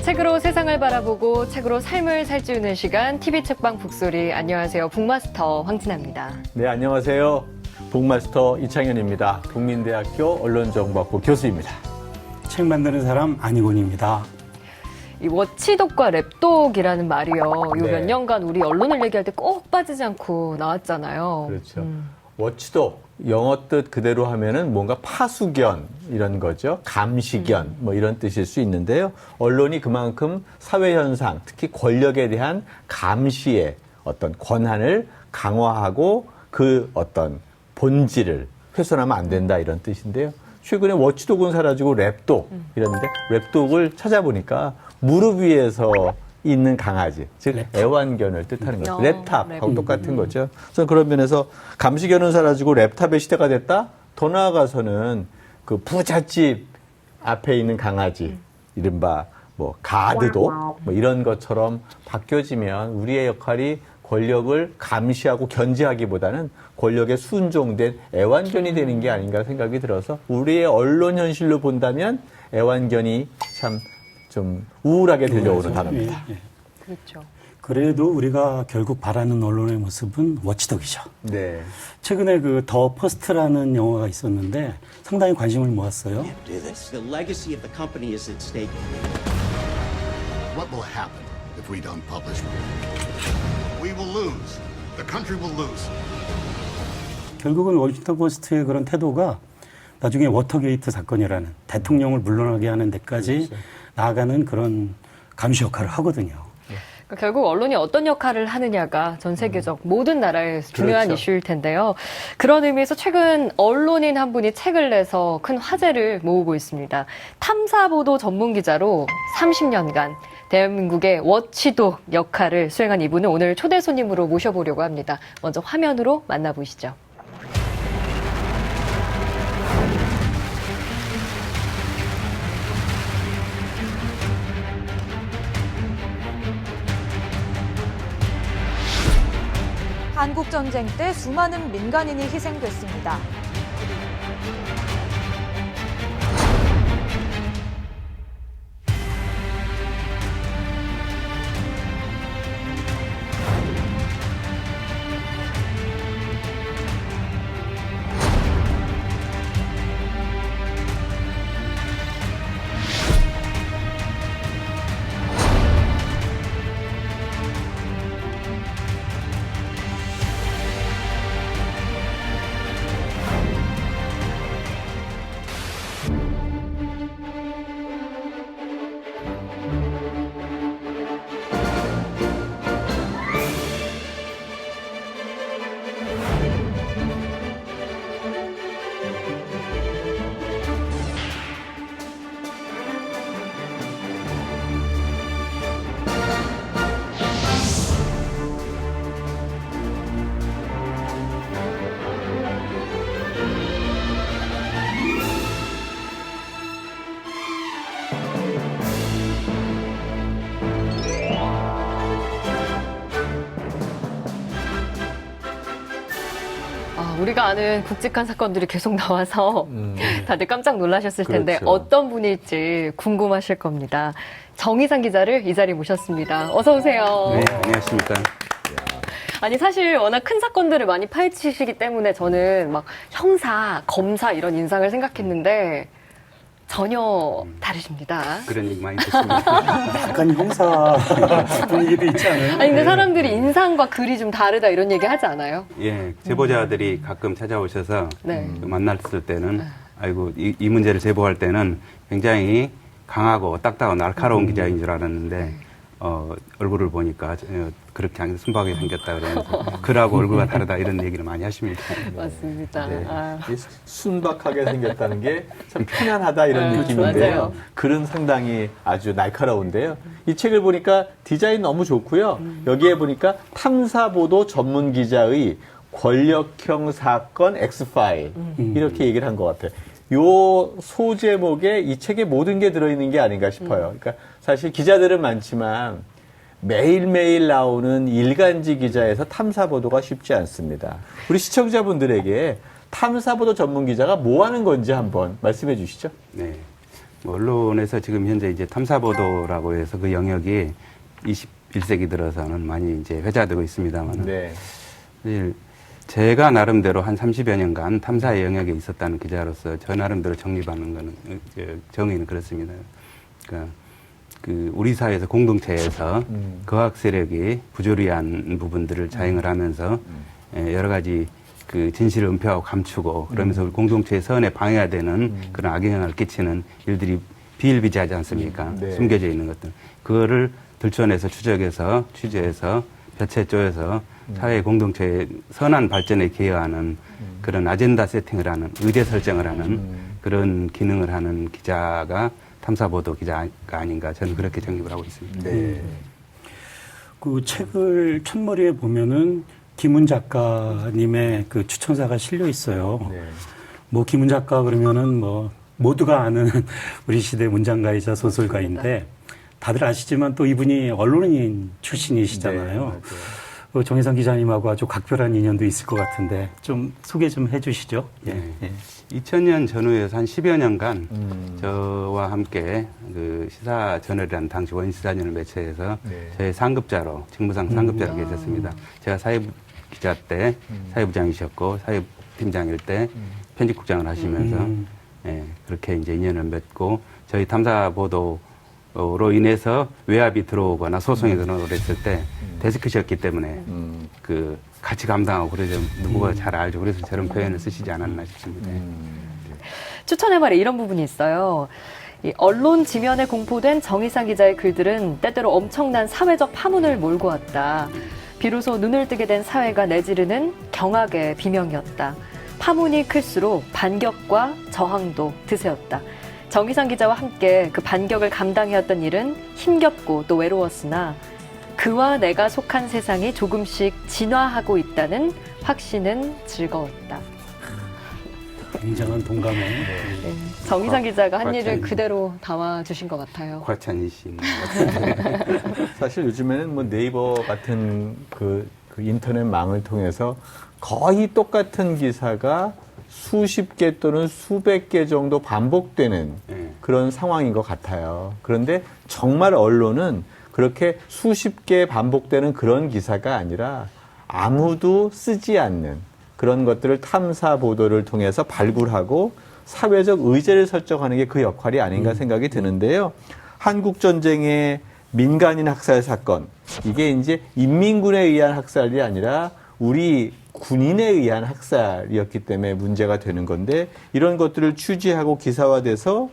책으로 세상을 바라보고 책으로 삶을 살찌우는 시간 TV 책방 북소리. 안녕하세요. 북마스터 황진아입니다. 네, 안녕하세요. 북마스터 이창현입니다. 국민대학교 언론정보학부 교수입니다. 책 만드는 사람 안희곤입니다. 이 워치독과 랩독이라는 말이요. 요 네. 몇 년간 우리 언론을 얘기할 때 꼭 빠지지 않고 나왔잖아요. 그렇죠. 워치독, 영어 뜻 그대로 하면은 뭔가 파수견 이런 거죠. 감시견 뭐 이런 뜻일 수 있는데요. 언론이 그만큼 사회 현상, 특히 권력에 대한 감시의 어떤 권한을 강화하고 그 어떤 본질을 훼손하면 안 된다 이런 뜻인데요. 최근에 워치독은 사라지고 랩독 이랬는데 랩독을 찾아보니까 무릎 위에서 있는 강아지, 즉 애완견을 뜻하는 거죠. 랩탑하고 똑같은 거죠. 그래서 그런 면에서 감시견은 사라지고 랩탑의 시대가 됐다. 더 나아가서는 그 부잣집 앞에 있는 강아지, 이른바 뭐 가드독 뭐 이런 것처럼 바뀌어지면 우리의 역할이 권력을 감시하고 견제하기보다는 권력에 순종된 애완견이 되는 게 아닌가 생각이 들어서 우리의 언론 현실로 본다면 애완견이 참 좀 우울하게 들려오는 단어입니다. 예. 그렇죠. 그래도 우리가 결국 바라는 언론의 모습은 워치독이죠. 네. 최근에 그 더 퍼스트라는 영화가 있었는데 상당히 관심을 모았어요. Do this. The legacy of the company is at stake. What will happen if we don't publish? We will lose. The country will lose. 결국은 워싱턴 포스트의 그런 태도가 나중에 워터게이트 사건이라는 대통령을 물러나게 하는 데까지 나아가는 그런 감시 역할을 하거든요. 그러니까 결국 언론이 어떤 역할을 하느냐가 전 세계적 모든 나라의 중요한 그렇죠. 이슈일 텐데요. 그런 의미에서 최근 언론인 한 분이 책을 내서 큰 화제를 모으고 있습니다. 탐사보도 전문기자로 30년간 대한민국의 워치독 역할을 수행한 이분을 오늘 초대 손님으로 모셔보려고 합니다. 먼저 화면으로 만나보시죠. 한국전쟁 때 수많은 민간인이 희생됐습니다. 우리가 아는 굵직한 사건들이 계속 나와서 다들 깜짝 놀라셨을 텐데 그렇죠. 어떤 분일지 궁금하실 겁니다. 정희상 기자를 이 자리에 모셨습니다. 어서 오세요. 네, 안녕하십니까. 아니 사실 워낙 큰 사건들을 많이 파헤치시기 때문에 저는 막 형사, 검사 이런 인상을 생각했는데 전혀 다르십니다. 그런 얘기 많이 듣습니다. 약간 형사 분위기도 있지 않아요? 아니 근데 사람들이 인상과 글이 좀 다르다 이런 얘기 하지 않아요? 예, 제보자들이 가끔 찾아오셔서 네. 만났을 때는 아이고 이 문제를 제보할 때는 굉장히 강하고 딱딱하고 날카로운 기자인 줄 알았는데 얼굴을 보니까 그렇게 순박하게 생겼다 그러면서 글하고 얼굴과 다르다 이런 얘기를 많이 하십니다. 맞습니다. 네. 아. 이 순박하게 생겼다는 게 참 편안하다 이런 네, 느낌인데요. 맞아요. 글은 상당히 아주 날카로운데요. 이 책을 보니까 디자인 너무 좋고요. 여기에 보니까 탐사보도 전문 기자의 권력형 사건 X파일 이렇게 얘기를 한 것 같아요. 요 소제목에 이 책에 모든 게 들어있는 게 아닌가 싶어요. 그러니까 사실 기자들은 많지만 매일매일 나오는 일간지 기자에서 탐사보도가 쉽지 않습니다. 우리 시청자분들에게 탐사보도 전문 기자가 뭐 하는 건지 한번 말씀해 주시죠. 네. 언론에서 지금 현재 이제 탐사보도라고 해서 그 영역이 21세기 들어서는 많이 이제 회자되고 있습니다만, 네. 사실 제가 나름대로 한 30여 년간 탐사의 영역에 있었다는 기자로서 저 나름대로 정립하는 거는, 정의는 그렇습니다. 그러니까 그 우리 사회에서 공동체에서 거학 세력이 부조리한 부분들을 자행을 하면서 여러 가지 그 진실을 은폐하고 감추고 그러면서 우리 공동체의 선에 방해가 되는 그런 악영향을 끼치는 일들이 비일비재하지 않습니까? 네. 숨겨져 있는 것들. 그거를 들춰내서 추적해서 취재해서 볕에 쪼여서 사회 공동체의 선한 발전에 기여하는 그런 아젠다 세팅을 하는, 의제 설정을 하는 그런 기능을 하는 기자가 탐사보도 기자가 아닌가, 저는 그렇게 정립을 하고 있습니다. 네. 그 책을 첫머리에 보면은 김훈 작가님의 그 추천사가 실려 있어요. 네. 뭐 김훈 작가 그러면은 뭐 모두가 아는 우리 시대 문장가이자 소설가인데 다들 아시지만 또 이분이 언론인 출신이시잖아요. 네, 맞아요. 정혜성 기자님하고 아주 각별한 인연도 있을 것 같은데 좀 소개 좀 해주시죠. 네. 예. 2000년 전후에서 한 10여 년간 저와 함께 그 시사저널이라는 당시 원시사저널 매체에서 네. 저의 상급자로, 직무상 상급자로 계셨습니다. 제가 사회부 기자 때 사회부장이셨고 사회팀장일 때 편집국장을 하시면서 예, 그렇게 이제 인연을 맺고 저희 탐사보도로 인해서 외압이 들어오거나 소송이 들어오고 그랬을 때 데스크셨기 때문에 그 같이 감당하고 그래서 누구가 잘 알죠. 그래서 저런 표현을 쓰시지 않았나 싶습니다. 추천의 말에 이런 부분이 있어요. 이 언론 지면에 공포된 정희상 기자의 글들은 때때로 엄청난 사회적 파문을 몰고 왔다. 비로소 눈을 뜨게 된 사회가 내지르는 경악의 비명이었다. 파문이 클수록 반격과 저항도 드세웠다. 정희상 기자와 함께 그 반격을 감당해왔던 일은 힘겹고 또 외로웠으나 그와 내가 속한 세상이 조금씩 진화하고 있다는 확신은 즐거웠다. 굉장한 동감을. 네, 정희상 기자가 한 일을 과찬. 그대로 담아주신 것 같아요. 과찬이신. 사실 요즘에는 뭐 네이버 같은 그 인터넷망을 통해서 거의 똑같은 기사가 수십 개 또는 수백 개 정도 반복되는 네. 그런 상황인 것 같아요. 그런데 정말 언론은 그렇게 수십 개 반복되는 그런 기사가 아니라 아무도 쓰지 않는 그런 것들을 탐사 보도를 통해서 발굴하고 사회적 의제를 설정하는 게 그 역할이 아닌가 생각이 드는데요. 한국 전쟁의 민간인 학살 사건, 이게 이제 인민군에 의한 학살이 아니라 우리 군인에 의한 학살이었기 때문에 문제가 되는 건데, 이런 것들을 취재하고 기사화돼서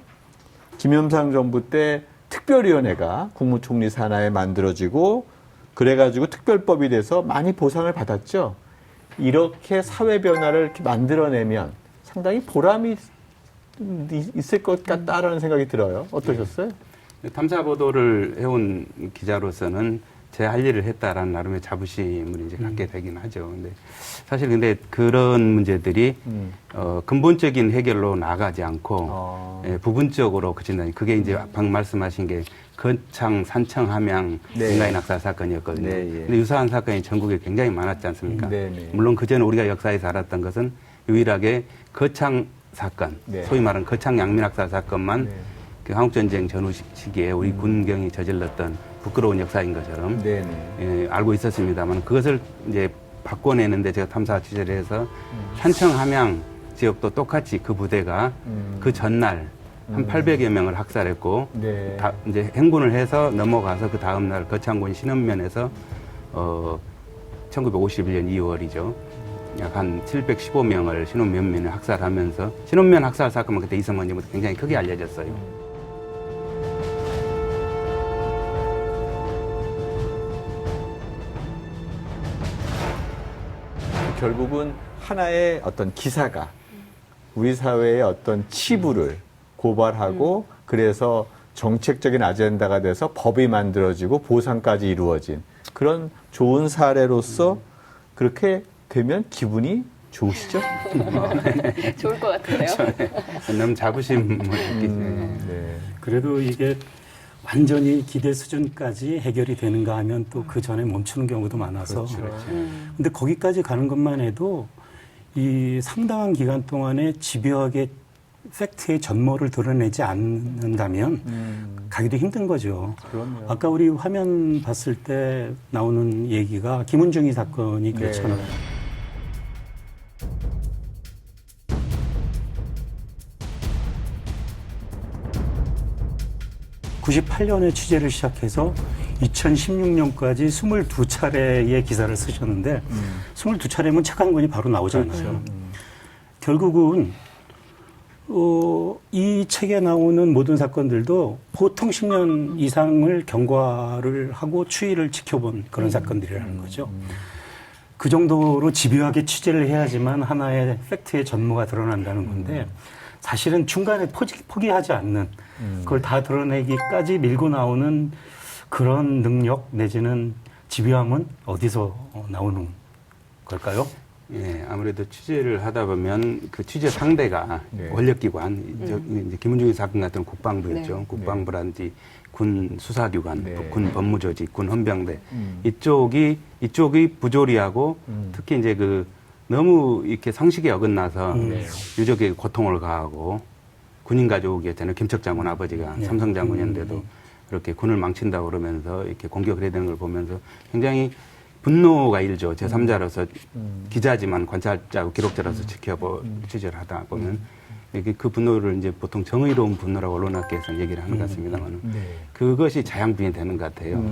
김영삼 정부 때 특별위원회가 국무총리 산하에 만들어지고 그래가지고 특별법이 돼서 많이 보상을 받았죠. 이렇게 사회 변화를 이렇게 만들어내면 상당히 보람이 있을 것 같다라는 생각이 들어요. 어떠셨어요? 탐사 보도를 해온 기자로서는 제 할 일을 했다라는 나름의 자부심을 이제 갖게 되긴 하죠. 근데 사실 근데 그런 문제들이 근본적인 해결로 나가지 않고 예, 부분적으로 그친다. 그게 이제 방금 말씀하신 게 거창, 산청, 함양 네. 민간인 학살 사건이었거든요. 네, 예. 근데 유사한 사건이 전국에 굉장히 많았지 않습니까? 네, 네. 물론 그전에 우리가 역사에서 알았던 것은 유일하게 거창 사건, 네. 소위 말하는 거창 양민 학살 사건만 네. 그 한국전쟁 전후 시기에 우리 군경이 저질렀던 부끄러운 역사인 것처럼 네네. 예, 알고 있었습니다만 그것을 이제 바꿔내는데 제가 탐사 취재를 해서 산청 함양 지역도 똑같이 그 부대가 그 전날 한 800여 명을 학살했고 네. 이제 행군을 해서 넘어가서 그 다음 날 거창군 신원면에서 1951년 2월이죠. 약 한 715명을 신원면면에 학살하면서 신원면 학살 사건은 그때 이성만지부터 굉장히 크게 알려졌어요. 결국은 하나의 어떤 기사가 우리 사회의 어떤 치부를 고발하고 그래서 정책적인 아젠다가 돼서 법이 만들어지고 보상까지 이루어진 그런 좋은 사례로서 그렇게 되면 기분이 좋으시죠? 좋을 것 같은데요. 너무 자부심을 느끼죠. 네. 그래도 이게 완전히 기대 수준까지 해결이 되는가 하면 또 그 전에 멈추는 경우도 많아서. 근데 거기까지 가는 것만 해도 이 상당한 기간 동안에 집요하게 팩트의 전모를 드러내지 않는다면 가기도 힘든 거죠. 그럼요. 아까 우리 화면 봤을 때 나오는 얘기가 김은중이 사건이 그렇잖아요. 98년에 취재를 시작해서 2016년까지 22차례의 기사를 쓰셨는데 22차례면 책 한 권이 바로 나오잖아요. 결국은 이 책에 나오는 모든 사건들도 보통 10년 이상을 경과를 하고 추이를 지켜본 그런 사건들이라는 거죠. 그 정도로 집요하게 취재를 해야지만 하나의 팩트의 전모가 드러난다는 건데 사실은 중간에 포기하지 않는 그걸 다 드러내기까지 밀고 나오는 그런 능력 내지는 집요함은 어디서 나오는 걸까요? 예, 아무래도 취재를 하다 보면 그 취재 상대가 네. 권력기관, 이제 김은중이 사건 같은 국방부였죠. 네. 국방부란지 군 수사기관, 네. 또 군 법무조직, 군 헌병대 이쪽이 부조리하고 특히 이제 그 너무 이렇게 상식에 어긋나서 유족에게 고통을 가하고 군인 가족이었잖아요. 김척 장군 아버지가 네. 삼성 장군이었는데도 이렇게 군을 망친다고 그러면서 이렇게 공격을 해야 되는 걸 보면서 굉장히 분노가 일죠. 제3자로서 기자지만 관찰자고 기록자로서 취재를 하다 보면 이게 그 분노를 이제 보통 정의로운 분노라고 언론학계에서는 얘기를 하는 것 같습니다만 그것이 자양분이 되는 것 같아요.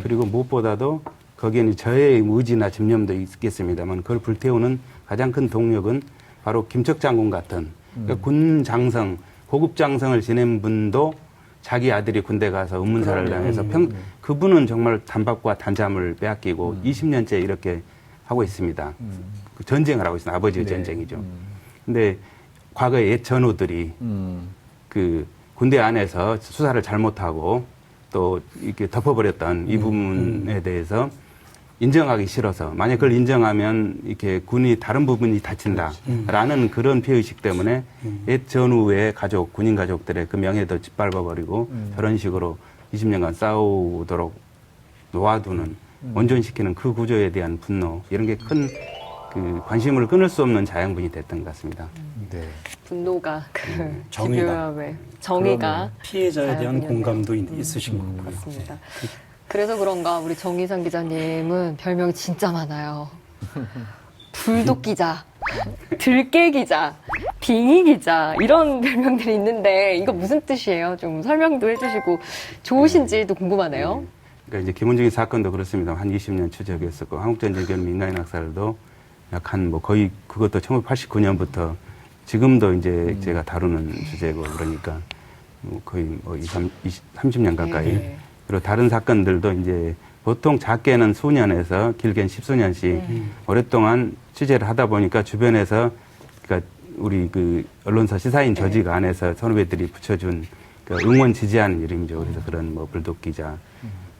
그리고 무엇보다도 거기에는 저의 의지나 집념도 있겠습니다만 그걸 불태우는 가장 큰 동력은 바로 김척 장군 같은 그러니까 군 장성, 고급 장성을 지낸 분도 자기 아들이 군대 가서 의문사를 당해서 그분은 정말 단밥과 단잠을 빼앗기고 20년째 이렇게 하고 있습니다. 그 전쟁을 하고 있습니다. 아버지의 전쟁이죠. 근데 과거의 옛 전우들이 그 군대 안에서 수사를 잘못하고 또 이렇게 덮어버렸던 이 부분에 대해서 인정하기 싫어서 만약 그걸 인정하면 이렇게 군이 다른 부분이 다친다라는 그런 피의식 때문에 옛 전후의 가족, 군인 가족들의 그 명예도 짓밟아버리고 저런 식으로 20년간 싸우도록 놓아두는 온전시키는 그 구조에 대한 분노 이런 게 큰 그 관심을 끊을 수 없는 자양분이 됐던 것 같습니다. 네. 분노가 그 정의가. 집요함의 정의가 피해자에 대한 자양분이었네요. 공감도 있으신 것 같아요. 맞습니다. 그래서 그런가 우리 정의상 기자님은 별명이 진짜 많아요. 불독 기자, 들깨 기자, 빙의 기자 이런 별명들이 있는데 이거 무슨 뜻이에요? 좀 설명도 해주시고 좋으신지도 궁금하네요. 그러니까 이제 김은중이 사건도 그렇습니다. 한 20년 추적했었고 한국전쟁 민간인 학살도 약 한 뭐 거의 그것도 1989년부터 지금도 이제 제가 다루는 주제고 그러니까 뭐 거의 뭐 30년 가까이. 네. 그리고 다른 사건들도 이제 보통 작게는 수년에서 길게는 십수년씩 오랫동안 취재를 하다 보니까 주변에서 그러니까 우리 그 언론사 시사인 조직 안에서 선후배들이 붙여준 그 응원 지지하는 이름이죠. 그래서 그런 뭐 불독 기자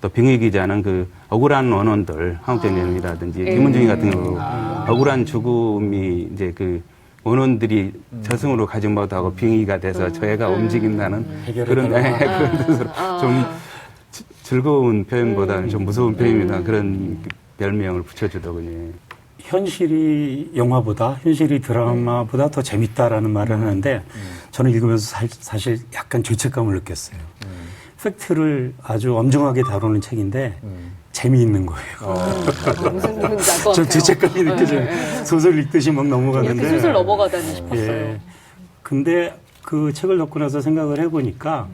또 빙의 기자는 그 억울한 원원들 한국전쟁이라든지 김은중이 같은 경우 억울한 죽음이 이제 그 원원들이 저승으로 가지 못하고 빙의가 돼서 저희가 움직인다는 그런 그런 뜻으로 좀 즐거운 표현보다는 좀 무서운 표현입니다. 그런 별명을 붙여주더군요. 현실이 영화보다, 현실이 드라마보다 더 재밌다라는 말을 하는데 저는 읽으면서 사실 약간 죄책감을 느꼈어요. 팩트를 아주 엄정하게 다루는 책인데 재미있는 거예요. 무슨 뜻인지 알 것 좀 같아요. 죄책감이 느껴져요. 소설 읽듯이 막 넘어가는데. 이렇게 슬슬 넘어가다니 싶었어요. 예. 근데 그 책을 읽고 나서 생각을 해보니까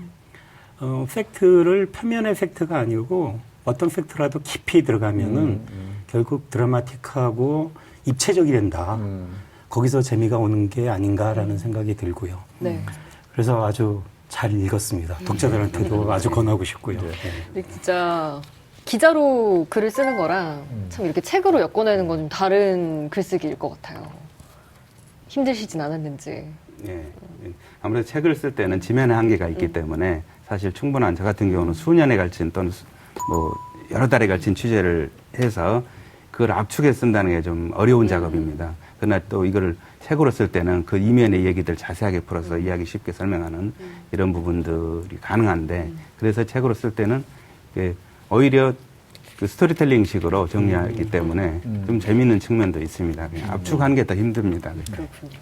팩트를 표면의 팩트가 아니고 어떤 팩트라도 깊이 들어가면은 결국 드라마틱하고 입체적이 된다. 거기서 재미가 오는 게 아닌가라는 생각이 들고요. 네. 그래서 아주 잘 읽었습니다. 독자들한테도 아주 권하고 싶고요. 네. 진짜 기자로 글을 쓰는 거랑 참 이렇게 책으로 엮어내는 건 좀 다른 글쓰기일 것 같아요. 힘드시진 않았는지. 예. 아무래도 책을 쓸 때는 지면의 한계가 있기 때문에 사실 충분한 저 같은 경우는 수년에 걸친 또는 뭐 여러 달에 걸친 취재를 해서 그걸 압축해 쓴다는 게 좀 어려운 작업입니다. 그러나 또 이거를 책으로 쓸 때는 그 이면의 얘기들 자세하게 풀어서 이야기 쉽게 설명하는 이런 부분들이 가능한데 그래서 책으로 쓸 때는 오히려 그 스토리텔링식으로 정리하기 때문에 좀 재미있는 측면도 있습니다. 그냥 압축하는 게 더 힘듭니다. 그렇군요.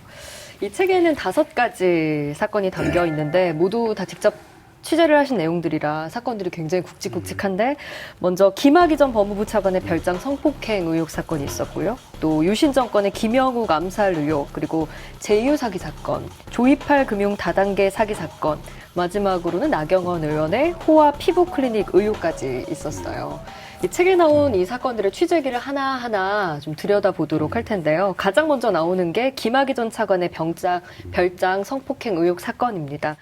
이 책에는 5가지 사건이 담겨 있는데 모두 다 직접 취재를 하신 내용들이라 사건들이 굉장히 굵직굵직한데 먼저 김학의 전 법무부 차관의 별장 성폭행 의혹 사건이 있었고요. 또 유신 정권의 김영욱 암살 의혹, 그리고 제이유 사기 사건, 조이팔 금융 다단계 사기 사건, 마지막으로는 나경원 의원의 호화 피부 클리닉 의혹까지 있었어요. 이 책에 나온 이 사건들의 취재기를 하나하나 좀 들여다보도록 할 텐데요. 가장 먼저 나오는 게 김학의 전 차관의 별장 성폭행 의혹 사건입니다.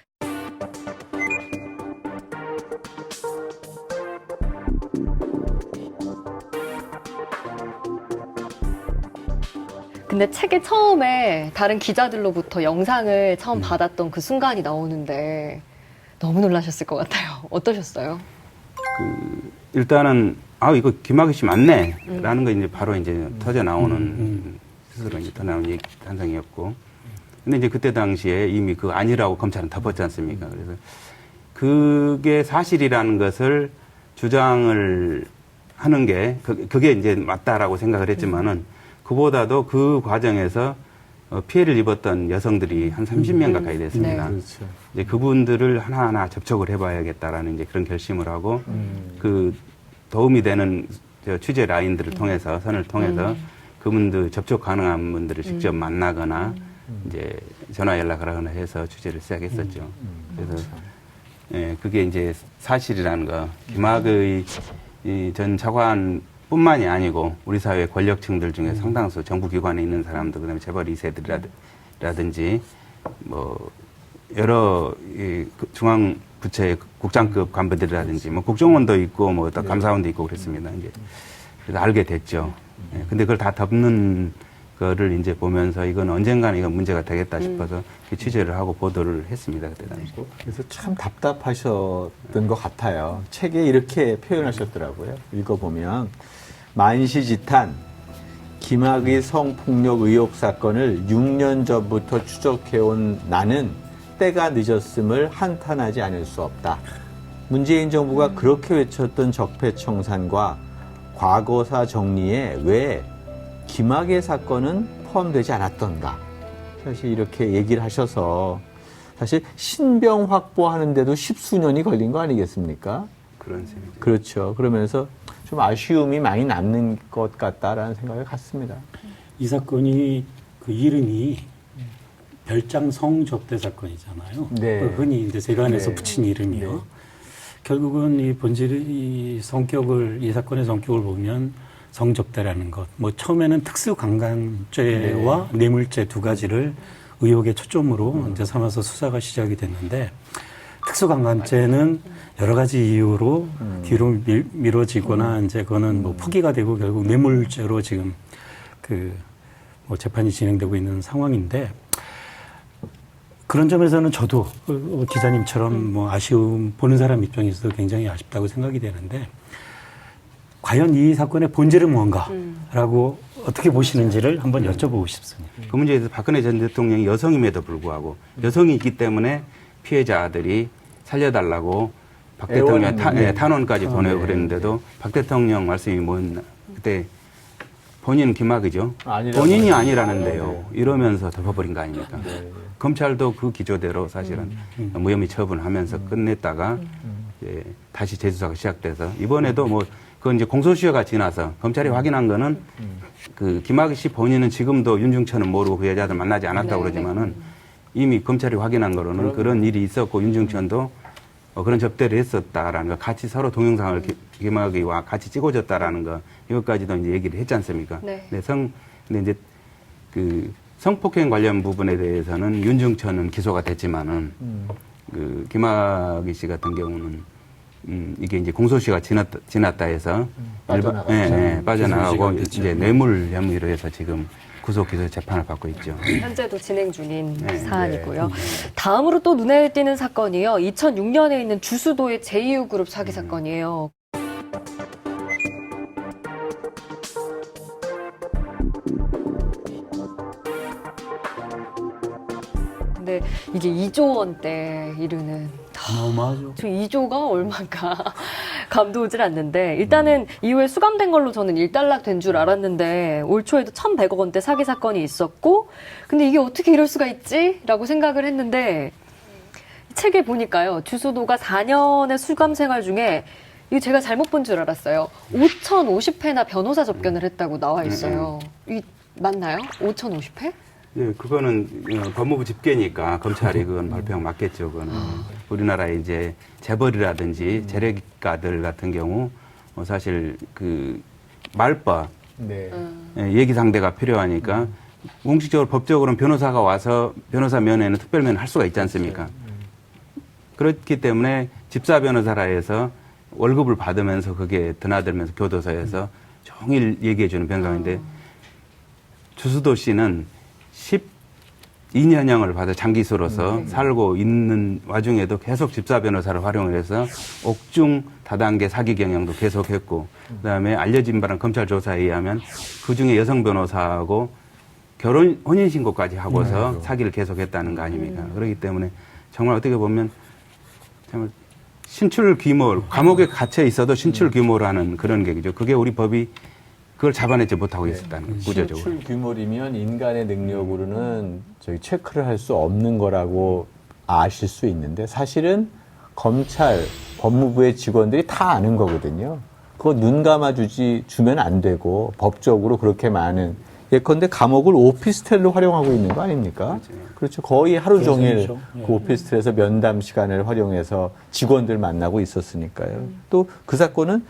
근데 책에 처음에 다른 기자들로부터 영상을 처음 받았던 그 순간이 나오는데 너무 놀라셨을 것 같아요. 어떠셨어요? 일단은 이거 김학의 씨 맞네 라는 거 이제 바로 이제 터져 나오는 스스로 이제 터져 나오는 현상이었고, 근데 이제 그때 당시에 이미 그거 아니라고 검찰은 덮었지 않습니까? 그래서 그게 사실이라는 것을 주장을 하는 게 그게 이제 맞다라고 생각을 했지만은, 그보다도 그 과정에서 피해를 입었던 여성들이 한 30명 가까이 됐습니다. 네. 그렇죠. 이제 그분들을 하나하나 접촉을 해봐야겠다라는 이제 그런 결심을 하고, 그 도움이 되는 취재 라인들을 통해서, 선을 통해서 그분들 접촉 가능한 분들을 직접 만나거나 이제 전화 연락을 하거나 해서 취재를 시작했었죠. 그래서 예, 그게 이제 사실이라는 거. 김학의 전 차관 뿐만이 아니고 우리 사회 권력층들 중에 상당수 정부기관에 있는 사람들, 그다음에 재벌 2세들이라든지 뭐 여러 중앙부처의 국장급 관부들이라든지 뭐 국정원도 있고 뭐 또 감사원도 있고 그랬습니다. 이제 그래서 알게 됐죠. 예, 근데 그걸 다 덮는 거를 이제 보면서 이건 언젠가는 이건 문제가 되겠다 싶어서 취재를 하고 보도를 했습니다. 그때 당시. 그래서 참 답답하셨던 것 같아요. 책에 이렇게 표현하셨더라고요. 읽어보면 만시지탄 김학의 성폭력 의혹 사건을 6년 전부터 추적해온 나는 때가 늦었음을 한탄하지 않을 수 없다. 문재인 정부가 그렇게 외쳤던 적폐청산과 과거사 정리에 왜 김학의 사건은 포함되지 않았던가. 사실 이렇게 얘기를 하셔서 사실 신병 확보하는데도 십수년이 걸린 거 아니겠습니까? 그런 셈이죠. 그렇죠. 그러면서 좀 아쉬움이 많이 남는 것 같다라는 생각이 같습니다. 이 사건이 그 이름이 별장 성접대 사건이잖아요. 네. 흔히 이제 세간에서 네. 붙인 이름이요. 네. 결국은 이 본질의 이 사건의 성격을 보면 성접대라는 것. 뭐 처음에는 특수강간죄와 뇌물죄 두 가지를 의혹의 초점으로 이제 삼아서 수사가 시작이 됐는데, 특수강간죄는 여러 가지 이유로 뒤로 미뤄지거나 이제 그거는 뭐 포기가 되고 결국 뇌물죄로 지금 뭐 재판이 진행되고 있는 상황인데, 그런 점에서는 저도 기자님처럼 뭐 보는 사람 입장에서도 굉장히 아쉽다고 생각이 되는데, 과연 이 사건의 본질은 뭔가라고 어떻게 보시는지를 한번 여쭤보고 싶습니다. 그 문제에서 박근혜 전 대통령이 여성임에도 불구하고 여성이 있기 때문에 피해자들이 살려달라고 박 대통령 탄원까지 보내고 그랬는데도 박 대통령 말씀이 뭐였나. 그때 본인은 김학의죠. 본인이 아니라는데요. 이러면서 덮어버린 거 아닙니까? 검찰도 그 기조대로 사실은 무혐의 처분하면서 끝냈다가 이제 다시 재수사가 시작돼서 이번에도 뭐 그건 이제 공소시효가 지나서 검찰이 확인한 거는 그 김학의 씨 본인은 지금도 윤중천은 모르고 그 여자들 만나지 않았다고 그러지만은 이미 검찰이 확인한 거로는 그런 일이 있었고 윤중천도 그런 접대를 했었다라는 거, 같이 서로 동영상을 김학의와 같이 찍어줬다라는 거, 이것까지도 이제 얘기를 했지 않습니까? 네. 근데 이제 그 성폭행 관련 부분에 대해서는 윤중천은 기소가 됐지만은 그 김학의 씨 같은 경우는 이게 이제 공소시효가 지났다 해서 빠져나가고 이제 뇌물 혐의로 해서 지금 구속 기소 재판을 받고 있죠. 현재도 진행 중인 사안이고요. 다음으로 또 눈에 띄는 사건이요. 2006년에 있는 주수도의 제이유 그룹 사기 사건이에요. 근데 이게 2조 원대에 이르는 어마어마하죠. 저 2조가 얼마인가 감도 오질 않는데 일단은 이후에 수감된 걸로 저는 일단락 된 줄 알았는데 올 초에도 1,100억 원대 사기 사건이 있었고 근데 이게 어떻게 이럴 수가 있지? 라고 생각을 했는데 책에 보니까요. 주수도가 4년의 수감 생활 중에 이거 제가 잘못 본 줄 알았어요. 5,050회나 변호사 접견을 했다고 나와 있어요. 이 맞나요? 5,050회? 예, 그거는 법무부 집계니까 검찰이 그건 발표가 맞겠죠. 그거는 우리나라에 이제 재벌이라든지 재래기가들 같은 경우 사실 그 말법 네. 얘기 상대가 필요하니까 공식적으로 법적으로는 변호사가 와서 변호사 면회는 특별 면회 할 수가 있지 않습니까? 그렇기 때문에 집사 변호사라 해서 월급을 받으면서 그게 드나들면서 교도소에서 종일 얘기해주는 변호사인데 주수도 씨는 12년형을 받아 장기수로서 살고 있는 와중에도 계속 집사 변호사를 활용을 해서 옥중 다단계 사기 경영도 계속했고 그다음에 알려진 바는 검찰 조사에 의하면 그중에 여성 변호사하고 혼인신고까지 하고서 사기를 계속했다는 거 아닙니까? 그렇기 때문에 정말 어떻게 보면 정말 신출 귀몰, 감옥에 갇혀 있어도 신출 귀몰하는 그런 계기죠. 그게 우리 법이 그걸 잡아내지 못하고 있었다는 거예요, 구조적으로. 신출 규모이면 인간의 능력으로는 저희 체크를 할 수 없는 거라고 아실 수 있는데 사실은 검찰, 법무부의 직원들이 다 아는 거거든요. 그거 눈 주면 안 되고 법적으로 그렇게 많은 예컨대 감옥을 오피스텔로 활용하고 있는 거 아닙니까? 그렇죠. 거의 하루 종일 그 오피스텔에서 면담 시간을 활용해서 직원들 만나고 있었으니까요. 또 그 사건은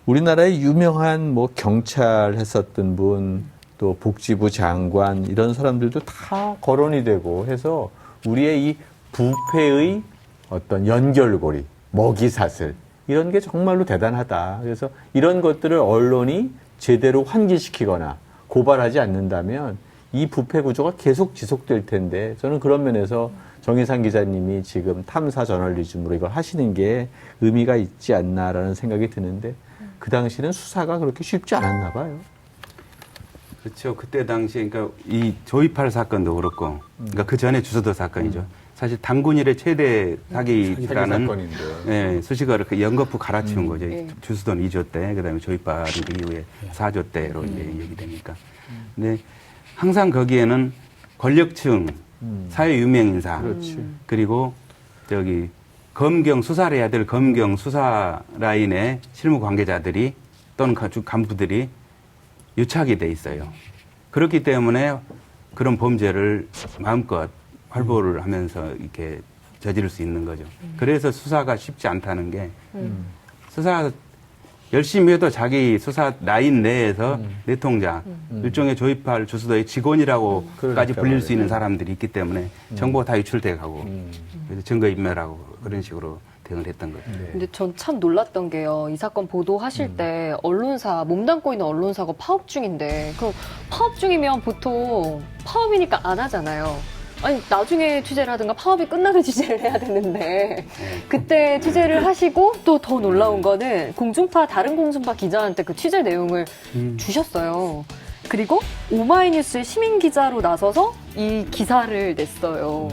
우리나라의 유명한 뭐 경찰 했었던 분, 또 복지부 장관 이런 사람들도 다 거론이 되고 해서 우리의 이 부패의 어떤 연결고리, 먹이사슬 이런 게 정말로 대단하다. 그래서 이런 것들을 언론이 제대로 환기시키거나 고발하지 않는다면 이 부패 구조가 계속 지속될 텐데 저는 그런 면에서 정의상 기자님이 지금 탐사 저널리즘으로 이걸 하시는 게 의미가 있지 않나라는 생각이 드는데 그 당시는 수사가 그렇게 쉽지 않았나 봐요. 그렇죠. 그때 당시에 그러니까 이 조이팔 사건도 그렇고 그러니까 그 전에 주소도 사건이죠. 사실 당군일의 최대 사기라는 사건인데. 네, 수식어를 그 연거푸 갈아치운 거죠. 주수돈 2조 때, 그다음에 조이팔 이후에 4조 때로 이제 얘기되니까. 근데 항상 거기에는 권력층, 사회 유명 인사, 그리고 저기 검경 수사를 해야 될 검경 수사 라인의 실무 관계자들이 또는 간부들이 유착이 돼 있어요. 그렇기 때문에 그런 범죄를 마음껏 활보를 하면서 이렇게 저지를 수 있는 거죠. 그래서 수사가 쉽지 않다는 게 수사 열심히 해도 자기 수사 라인 내에서 내통자, 일종의 조이팔 주수도의 직원이라고까지 불릴 수 있는 사람들이 있기 때문에 정보가 다 유출돼 가고 그래서 증거인멸하고 그런 식으로 대응을 했던 거죠. 근데 전 참 놀랐던 게요. 이 사건 보도하실 때 언론사, 몸담고 있는 언론사가 파업 중인데 그럼 파업 중이면 보통 파업이니까 안 하잖아요. 아니 나중에 취재를 하든가 파업이 끝나서 취재를 해야 되는데 그때 취재를 하시고 또 더 놀라운 거는 다른 공중파 기자한테 그 취재 내용을 주셨어요. 그리고 오마이뉴스의 시민 기자로 나서서 이 기사를 냈어요.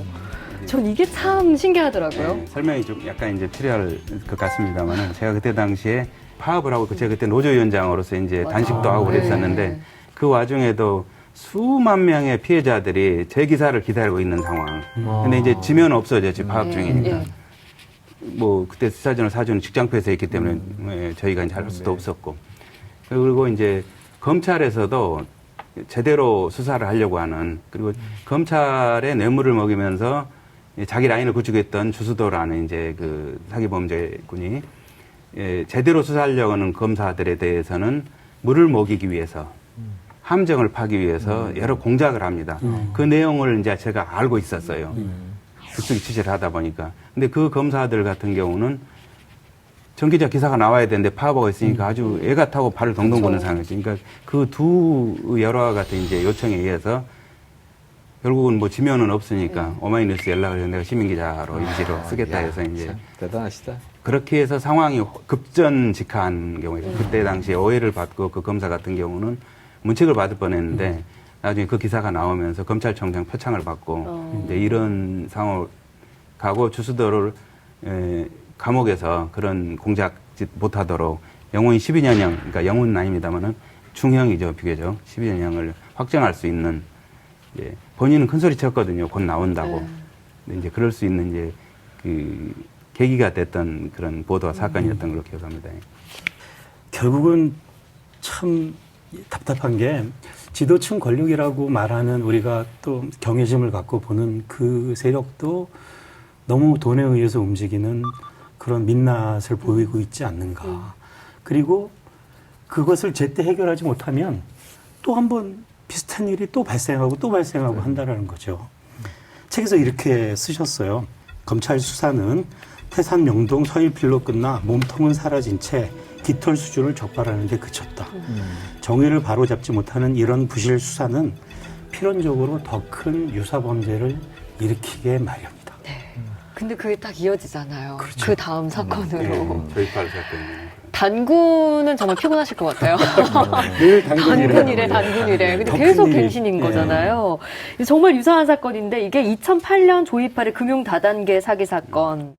전 이게 참 신기하더라고요. 네, 설명이 좀 약간 이제 필요할 것 같습니다만은 제가 그때 당시에 파업을 하고 제가 그때 노조위원장으로서 이제 단식도 하고 그랬었는데 그 와중에도 수만 명의 피해자들이 제 기사를 기다리고 있는 상황. 근데 이제 지면 없어졌지, 파업 중이니까. 뭐, 그때 수사전을 사주는 직장표에서 했기 때문에 저희가 이제 할 수도 없었고. 그리고 이제 검찰에서도 제대로 수사를 하려고 하는, 그리고 검찰의 뇌물을 먹이면서 자기 라인을 구축했던 주수도라는 이제 그 사기범죄군이 제대로 수사하려고 하는 검사들에 대해서는 물을 먹이기 위해서 함정을 파기 위해서 여러 공작을 합니다. 그 내용을 이제 제가 알고 있었어요. 그쪽에 취재를 하다 보니까. 근데 그 검사들 같은 경우는 전기자 기사가 나와야 되는데 파업하고 있으니까 아주 애가 타고 발을 동동 거는 상황이죠. 그러니까 그 두 여러 같은 이제 요청에 의해서 결국은 뭐 지면은 없으니까 오마이뉴스 연락을 해서 내가 시민기자로 임시로 쓰겠다 해서 이제. 대단하시다. 그렇게 해서 상황이 급전직한 경우에 그때 당시에 오해를 받고 그 검사 같은 경우는 문책을 받을 뻔했는데 나중에 그 기사가 나오면서 검찰총장 표창을 받고 이제 이런 상황을 가고 주수도를 감옥에서 그런 공작짓 못하도록 영원히 12년형, 그러니까 영혼은 아닙니다만은 중형이죠, 비교적 12년형을 확정할 수 있는, 본인은 큰 소리 쳤거든요. 곧 나온다고. 근데 이제 그럴 수 있는 이제 그 계기가 됐던 그런 보도와 사건이었던 걸로 기억합니다. 결국은 참 답답한 게 지도층 권력이라고 말하는 우리가 또 경외심을 갖고 보는 그 세력도 너무 돈에 의해서 움직이는 그런 민낯을 보이고 있지 않는가. 그리고 그것을 제때 해결하지 못하면 또 한 번 비슷한 일이 또 발생하고 또 발생하고 한다라는 거죠. 책에서 이렇게 쓰셨어요. 검찰 수사는 태산 명동 서일필로 끝나 몸통은 사라진 채 깃털 수준을 적발하는 데 그쳤다. 정의를 바로잡지 못하는 이런 부실 수사는 필연적으로 더 큰 유사 범죄를 일으키게 마련이다. 근데 그게 딱 이어지잖아요. 그렇죠. 그 다음 사건으로. 조이팔 사건이. 단군은 정말 피곤하실 것 같아요. 늘 단군이래. 단군이래. 근데 더 계속 큰일이- 갱신인 거잖아요. 정말 유사한 사건인데 이게 2008년 조이팔의 금융 다단계 사기 사건.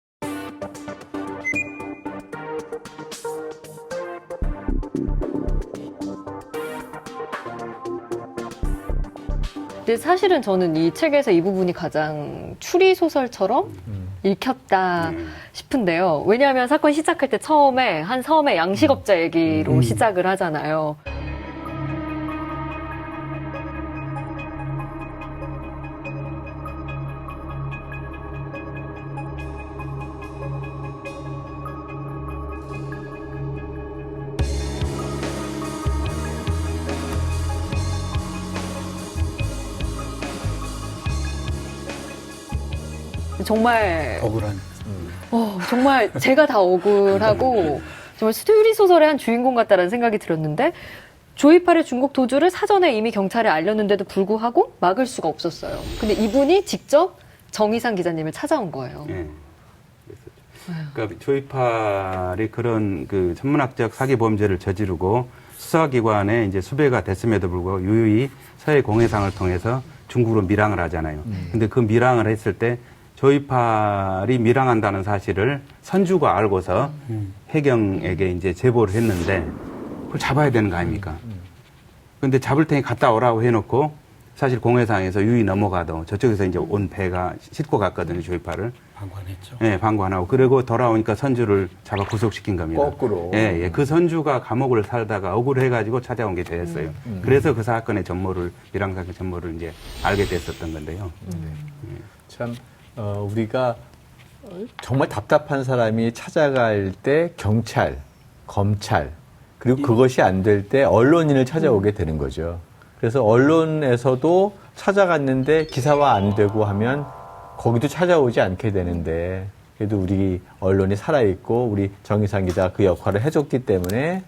근데 사실은 저는 이 책에서 이 부분이 가장 추리 소설처럼 읽혔다 싶은데요. 왜냐하면 사건 시작할 때 처음에 한 섬의 양식업자 얘기로 시작을 하잖아요. 정말 억울한. 정말 제가 다 억울하고 정말 추리 소설의 한 주인공 같다라는 생각이 들었는데 조이팔의 중국 도주를 사전에 이미 경찰에 알렸는데도 불구하고 막을 수가 없었어요. 근데 이분이 직접 정의상 기자님을 찾아온 거예요. 예. 그러니까 조이팔이 그런 그 천문학적 사기 범죄를 저지르고 수사기관에 이제 수배가 됐음에도 불구하고 유유히 서해 공해상을 통해서 중국으로 밀항을 하잖아요. 근데 그 밀항을 했을 때 조이팔이 밀항한다는 사실을 선주가 알고서 해경에게 이제 제보를 했는데 그걸 잡아야 되는 거 아닙니까? 근데 잡을 테니 갔다 오라고 해놓고 사실 공해상에서 유유히 넘어가도 저쪽에서 이제 온 배가 싣고 갔거든요, 조이팔을. 방관했죠. 예, 방관하고. 그리고 돌아오니까 선주를 잡아 구속시킨 겁니다. 거꾸로. 예, 예. 그 선주가 감옥을 살다가 억울해가지고 찾아온 게 됐어요. 그래서 그 사건의 전모를, 밀항사건 전모를 이제 알게 됐었던 건데요. 참 우리가 정말 답답한 사람이 찾아갈 때 경찰, 검찰 그리고 그것이 안 될 때 언론인을 찾아오게 되는 거죠. 그래서 언론에서도 찾아갔는데 기사화 안 되고 하면 거기도 찾아오지 않게 되는데 그래도 우리 언론이 살아있고 우리 정의상 기자가 그 역할을 해줬기 때문에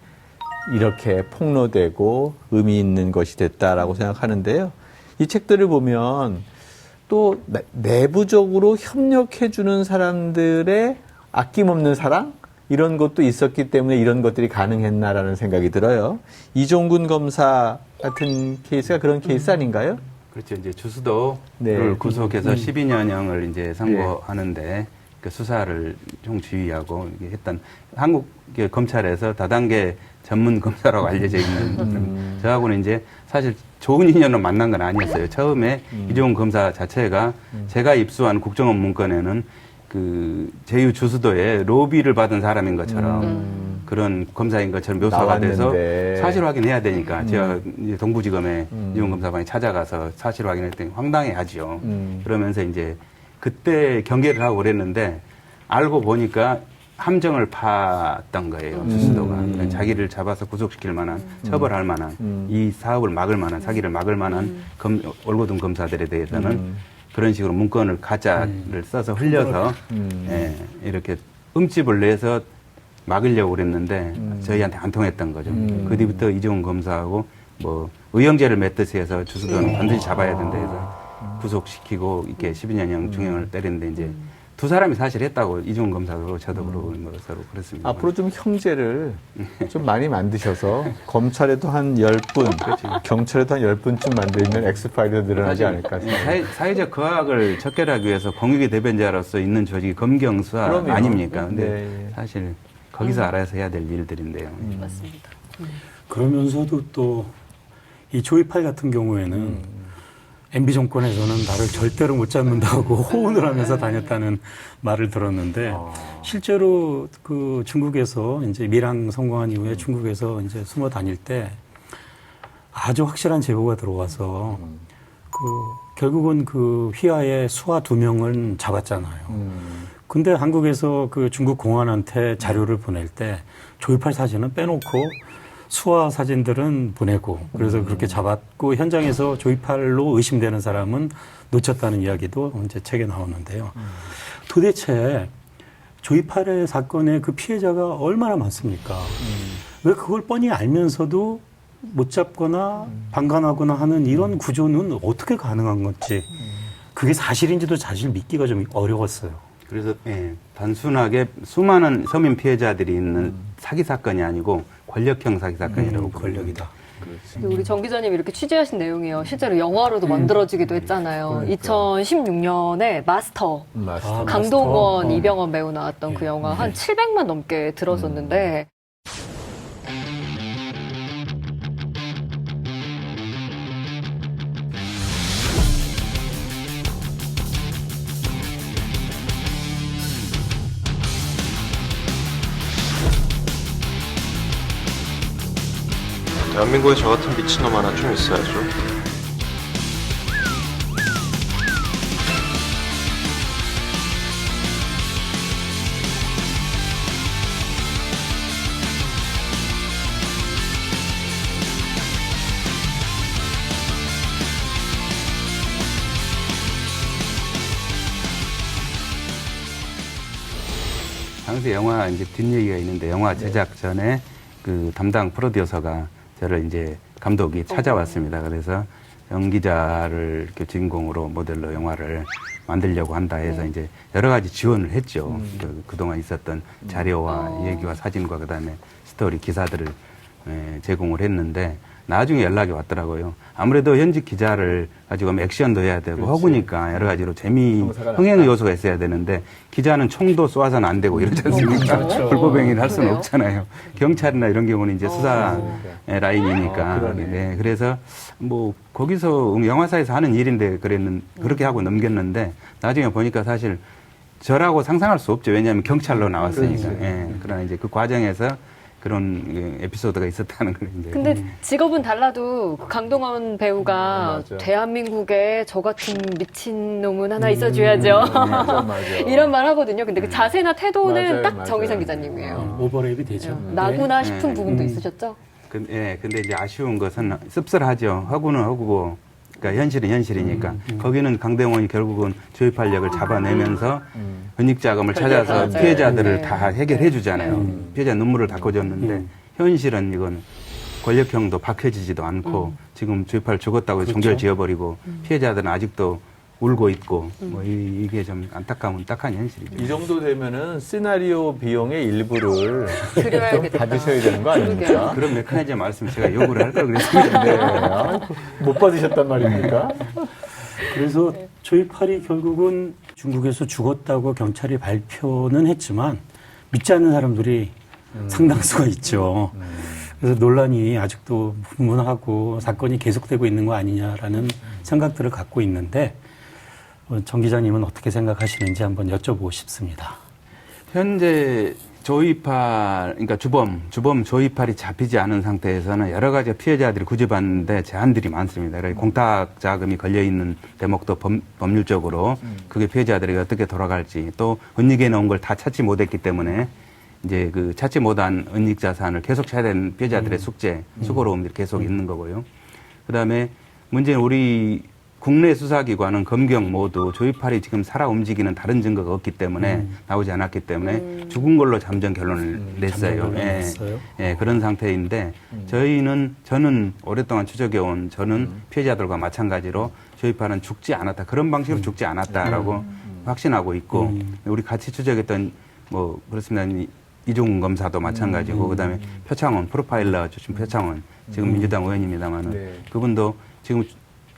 이렇게 폭로되고 의미 있는 것이 됐다라고 생각하는데요. 이 책들을 보면 또 내부적으로 협력해주는 사람들의 아낌없는 사랑? 이런 것도 있었기 때문에 이런 것들이 가능했나라는 생각이 들어요. 이종근 검사 같은 케이스가 그런 케이스 아닌가요? 그렇죠. 이제 주수도를 네. 구속해서 12년형을 이제 선고하는데 그 수사를 총지휘하고 했던 한국 검찰에서 다단계 전문 검사라고 알려져 있는 저하고는 이제 사실 좋은 인연으로 만난 건 아니었어요. 처음에 이종훈 검사 자체가 제가 입수한 국정원 문건에는 그 제휴 주수도에 로비를 받은 사람인 것처럼 그런 검사인 것처럼 묘사가 돼서 나왔는데. 사실 확인해야 되니까 제가 이제 동부지검에 이종훈 검사관이 찾아가서 사실 확인했더니 황당해하죠. 그러면서 이제 그때 경계를 하고 그랬는데 알고 보니까 함정을 팠던 거예요, 주수도가. 그러니까 자기를 잡아서 구속시킬 만한, 처벌할 만한, 이 사업을 막을 만한, 사기를 막을 만한 올고등 검사들에 대해서는 그런 식으로 문건을 가짜를 써서 흘려서 예, 이렇게 음집을 내서 막으려고 그랬는데 저희한테 안 통했던 거죠. 그 뒤부터 이종훈 검사하고 뭐 의형제를 맺듯이 해서 주수도는 반드시 잡아야 된다 해서 구속시키고 이렇게 12년형 중형을 때렸는데 이제 두 사람이 사실 했다고 이종훈 검사도 그러고 저도 그러고 뭐 서로 그렇습니다. 앞으로 좀 형제를 좀 많이 만드셔서 검찰에도 한 10분, 경찰에도 한 10분쯤 만들면 엑스파일이 늘어나지 않을까 생각합니다. 사회적 거학을 척결하기 위해서 공익의 대변자로서 있는 조직이 검경수사 그럼요. 아닙니까? 근데 네. 사실 거기서 알아서 해야 될 일들인데요. 맞습니다. 그러면서도 또 이 조이팔 같은 경우에는 MB 정권에서는 나를 절대로 못 잡는다고 호언을 하면서 다녔다는 말을 들었는데 실제로 그 중국에서 이제 밀항 성공한 이후에 중국에서 이제 숨어 다닐 때 아주 확실한 제보가 들어와서 그 결국은 그 휘하의 수하 2명을 잡았잖아요. 근데 한국에서 그 중국 공안한테 자료를 보낼 때 조이팔 사진은 빼놓고 수화 사진들은 보내고 그래서 그렇게 잡았고 현장에서 조이팔로 의심되는 사람은 놓쳤다는 이야기도 이제 책에 나오는데요. 도대체 조이팔의 사건의 그 피해자가 얼마나 많습니까? 왜 그걸 뻔히 알면서도 못 잡거나 방관하거나 하는 이런 구조는 어떻게 가능한 건지 그게 사실인지도 사실 믿기가 좀 어려웠어요. 그래서 단순하게 수많은 서민 피해자들이 있는 사기 사건이 아니고 권력형 사기 사건이라고 권력이다. 근데 우리 정 기자님 이렇게 취재하신 내용이요. 실제로 영화로도 만들어지기도 했잖아요. 2016년에 마스터. 맞습니다. 강동원, 마스터. 이병헌 배우 나왔던 그 영화 한 700만 넘게 들었었는데 대한민국에 저 같은 미친놈 하나 좀 있어야죠. 당시 영화 이제 뒷얘기가 있는데 영화 제작 전에 그 담당 프로듀서가 저를 이제 감독이 찾아왔습니다. 그래서 연기자를 이렇게 주인공으로 모델로 영화를 만들려고 한다 해서 이제 여러 가지 지원을 했죠. 그동안 있었던 자료와 얘기와 사진과 그다음에 스토리 기사들을 제공을 했는데 나중에 연락이 왔더라고요. 아무래도 현직 기자를 가지고 액션도 해야 되고 허구니까 여러 가지로 흥행 요소가 있어야 되는데 기자는 총도 쏘아서는 안 되고 이러지 않습니까? 불법 행위를 할 수는 그래요? 없잖아요. 경찰이나 이런 경우는 이제 수사 라인이니까. 네, 그래서 뭐 거기서 영화사에서 하는 일인데 그렇게 하고 넘겼는데 나중에 보니까 사실 저라고 상상할 수 없죠. 왜냐하면 경찰로 나왔으니까. 그러나 이제 그 과정에서 그런 에피소드가 있었다는 걸 이제. 근데 직업은 달라도 강동원 배우가 맞아. 대한민국에 저 같은 미친놈은 하나 있어줘야죠. 맞아. 이런 말 하거든요. 근데 그 자세나 태도는 맞아요, 딱 맞아요. 정의상 기자님이에요. 오버랩이 되죠. 나구나 싶은 부분도 있으셨죠? 근데 이제 아쉬운 것은 씁쓸하죠. 허구는 허구고, 그러니까 현실은 현실이니까. 거기는 강동원이 결국은 조이팔력을 잡아내면서 은닉 자금을 찾아서 맞아요. 피해자들을 네. 다 해결해 주잖아요. 피해자 눈물을 닦아줬는데 현실은 이건 권력형도 박혀지지도 않고 지금 조이팔 죽었다고 종결 지어버리고 피해자들은 아직도 울고 있고 뭐 이게 좀 안타까운 딱한 현실이죠. 이 정도 되면은 시나리오 비용의 일부를 드려야겠다. 받으셔야 되는 거 아닙니까? 그런 메커니즘 말씀 제가 요구를 할 걸 그랬습니다. 네. 아이고, 못 받으셨단 말입니까? 그래서 조이팔이 결국은 중국에서 죽었다고 경찰이 발표는 했지만 믿지 않는 사람들이 상당수가 있죠. 그래서 논란이 아직도 분분하고 사건이 계속되고 있는 거 아니냐라는 생각들을 갖고 있는데 정 기자님은 어떻게 생각하시는지 한번 여쭤보고 싶습니다. 현재 조이팔, 그러니까 주범 조이팔이 잡히지 않은 상태에서는 여러 가지 피해자들이 구제받는데 제한들이 많습니다. 공탁 자금이 걸려있는 대목도 법률적으로 그게 피해자들이 어떻게 돌아갈지 또 은닉해 놓은 걸 다 찾지 못했기 때문에 이제 그 찾지 못한 은닉 자산을 계속 찾아야 되는 피해자들의 숙제, 수고로움들이 계속 있는 거고요. 그 다음에 문제는 우리 국내 수사기관은 검경 모두 조이팔이 지금 살아 움직이는 다른 증거가 없기 때문에 나오지 않았기 때문에 죽은 걸로 잠정 결론을 냈어요. 그런 상태인데 저는 오랫동안 추적해온 저는 피해자들과 마찬가지로 조이팔은 죽지 않았다. 그런 방식으로 죽지 않았다라고 확신하고 있고 우리 같이 추적했던 뭐 그렇습니다. 이종훈 검사도 마찬가지고 그다음에 표창원 프로파일러 출신 표창원 지금 민주당 의원입니다만은 네. 그분도 지금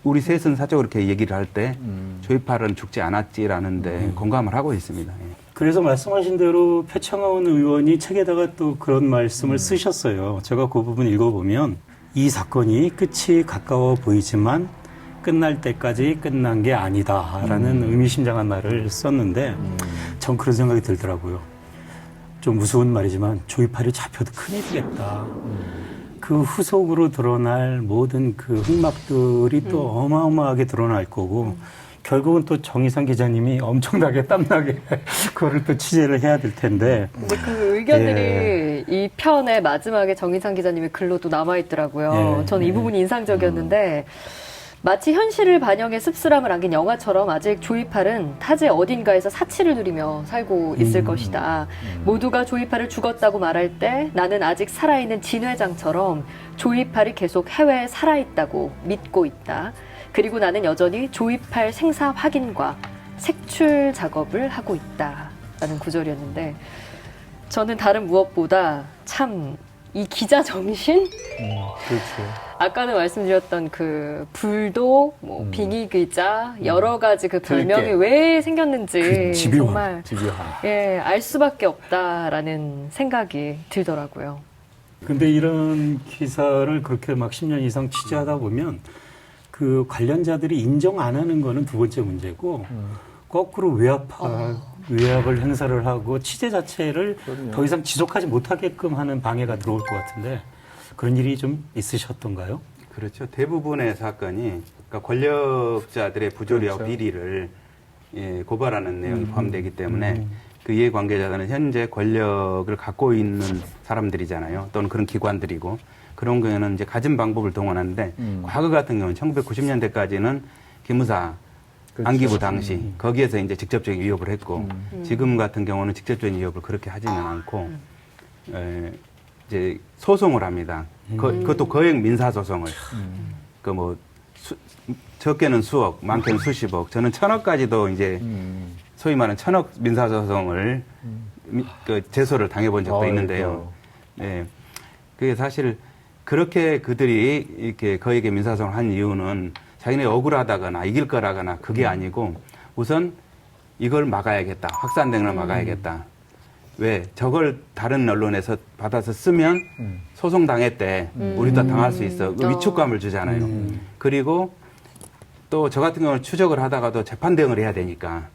우리 셋은 사적으로 이렇게 얘기를 할 때 조이팔은 죽지 않았지라는데 공감을 하고 있습니다. 예. 그래서 말씀하신 대로 표창원 의원이 책에다가 또 그런 말씀을 쓰셨어요. 제가 그 부분 읽어보면 이 사건이 끝이 가까워 보이지만 끝날 때까지 끝난 게 아니다라는 의미심장한 말을 썼는데 전 그런 생각이 들더라고요. 좀 무서운 말이지만 조이팔이 잡혀도 큰일이겠다. 그 후속으로 드러날 모든 그 흑막들이 또 어마어마하게 드러날 거고 결국은 또 정의상 기자님이 엄청나게 땀나게 그거를 또 취재를 해야 될 텐데. 근데 그 의견들이 이 편의 마지막에 정의상 기자님의 글로도 남아있더라고요. 예. 저는 이 부분이 인상적이었는데 마치 현실을 반영해 씁쓸함을 안긴 영화처럼 아직 조이팔은 타지 어딘가에서 사치를 누리며 살고 있을 것이다. 모두가 조이팔을 죽었다고 말할 때 나는 아직 살아있는 진 회장처럼 조이팔이 계속 해외에 살아있다고 믿고 있다. 그리고 나는 여전히 조이팔 생사 확인과 색출 작업을 하고 있다. 라는 구절이었는데 저는 다른 무엇보다 참 이 기자 정신? 그렇죠. 아까는 말씀드렸던 그 불도, 뭐 빙의 기자, 여러 가지 그 별명이 들깨. 왜 생겼는지 그 집요함. 정말 집요함. 예, 알 수밖에 없다라는 생각이 들더라고요. 근데 이런 기사를 그렇게 막 10년 이상 취재하다 보면 그 관련자들이 인정 안 하는 거는 두 번째 문제고 거꾸로 외압을 행사를 하고 취재 자체를 더 이상 지속하지 못하게끔 하는 방해가 들어올 것 같은데 그런 일이 좀 있으셨던가요? 그렇죠. 대부분의 사건이 그러니까 권력자들의 부조리와 그렇죠. 비리를 예, 고발하는 내용이 포함되기 때문에 그 이해관계자들은 현재 권력을 갖고 있는 사람들이잖아요. 또는 그런 기관들이고 그런 경우에는 이제 가진 방법을 동원하는데 과거 같은 경우는 1990년대까지는 기무사 그렇죠. 안기부 당시 거기에서 이제 직접적인 위협을 했고 지금 같은 경우는 직접적인 위협을 그렇게 하지는 않고 이제 소송을 합니다. 그것도 거액 민사 소송을 그 뭐 적게는 수억, 많게는 수십억, 저는 천억까지도 이제 소위 말하는 천억 민사 소송을 그 제소를 당해본 적도 있는데요. 네, 그게 사실 그렇게 그들이 이렇게 거액의 민사 소송을 한 이유는 자기네 억울하다거나 이길 거라거나 그게 아니고 우선 이걸 막아야겠다. 확산되는 걸 막아야겠다. 왜? 저걸 다른 언론에서 받아서 쓰면 소송당했대. 우리도 당할 수 있어. 위축감을 주잖아요. 그리고 또 저 같은 경우는 추적을 하다가도 재판 대응을 해야 되니까.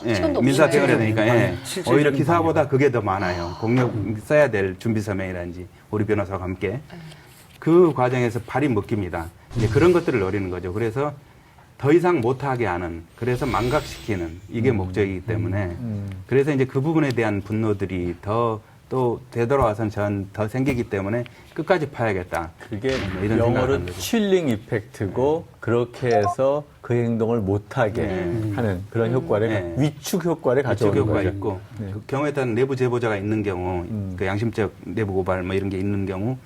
예, 시간도 민사 없이. 대응을 해야 되니까 예, 실질적인 오히려 기사보다 그게 더 많아요. 공력 써야 될 준비 서명이라든지 우리 변호사와 함께. 그 과정에서 발이 묶입니다. 이제 그런 것들을 노리는 거죠. 그래서 더 이상 못하게 하는, 그래서 망각시키는 이게 목적이기 때문에 그래서 이제 그 부분에 대한 분노들이 또 되돌아와서는 전 더 생기기 때문에 끝까지 파야겠다. 그게 뭐 이런 생각을 영어로 하는 거죠. 칠링 이펙트고 그렇게 해서 그 행동을 못하게 하는 그런 효과를 네. 위축 효과를 위축 가져오는 효과가 거죠. 있고 네. 그 경우에 따른 내부 제보자가 있는 경우 그 양심적 내부 고발 뭐 이런 게 있는 경우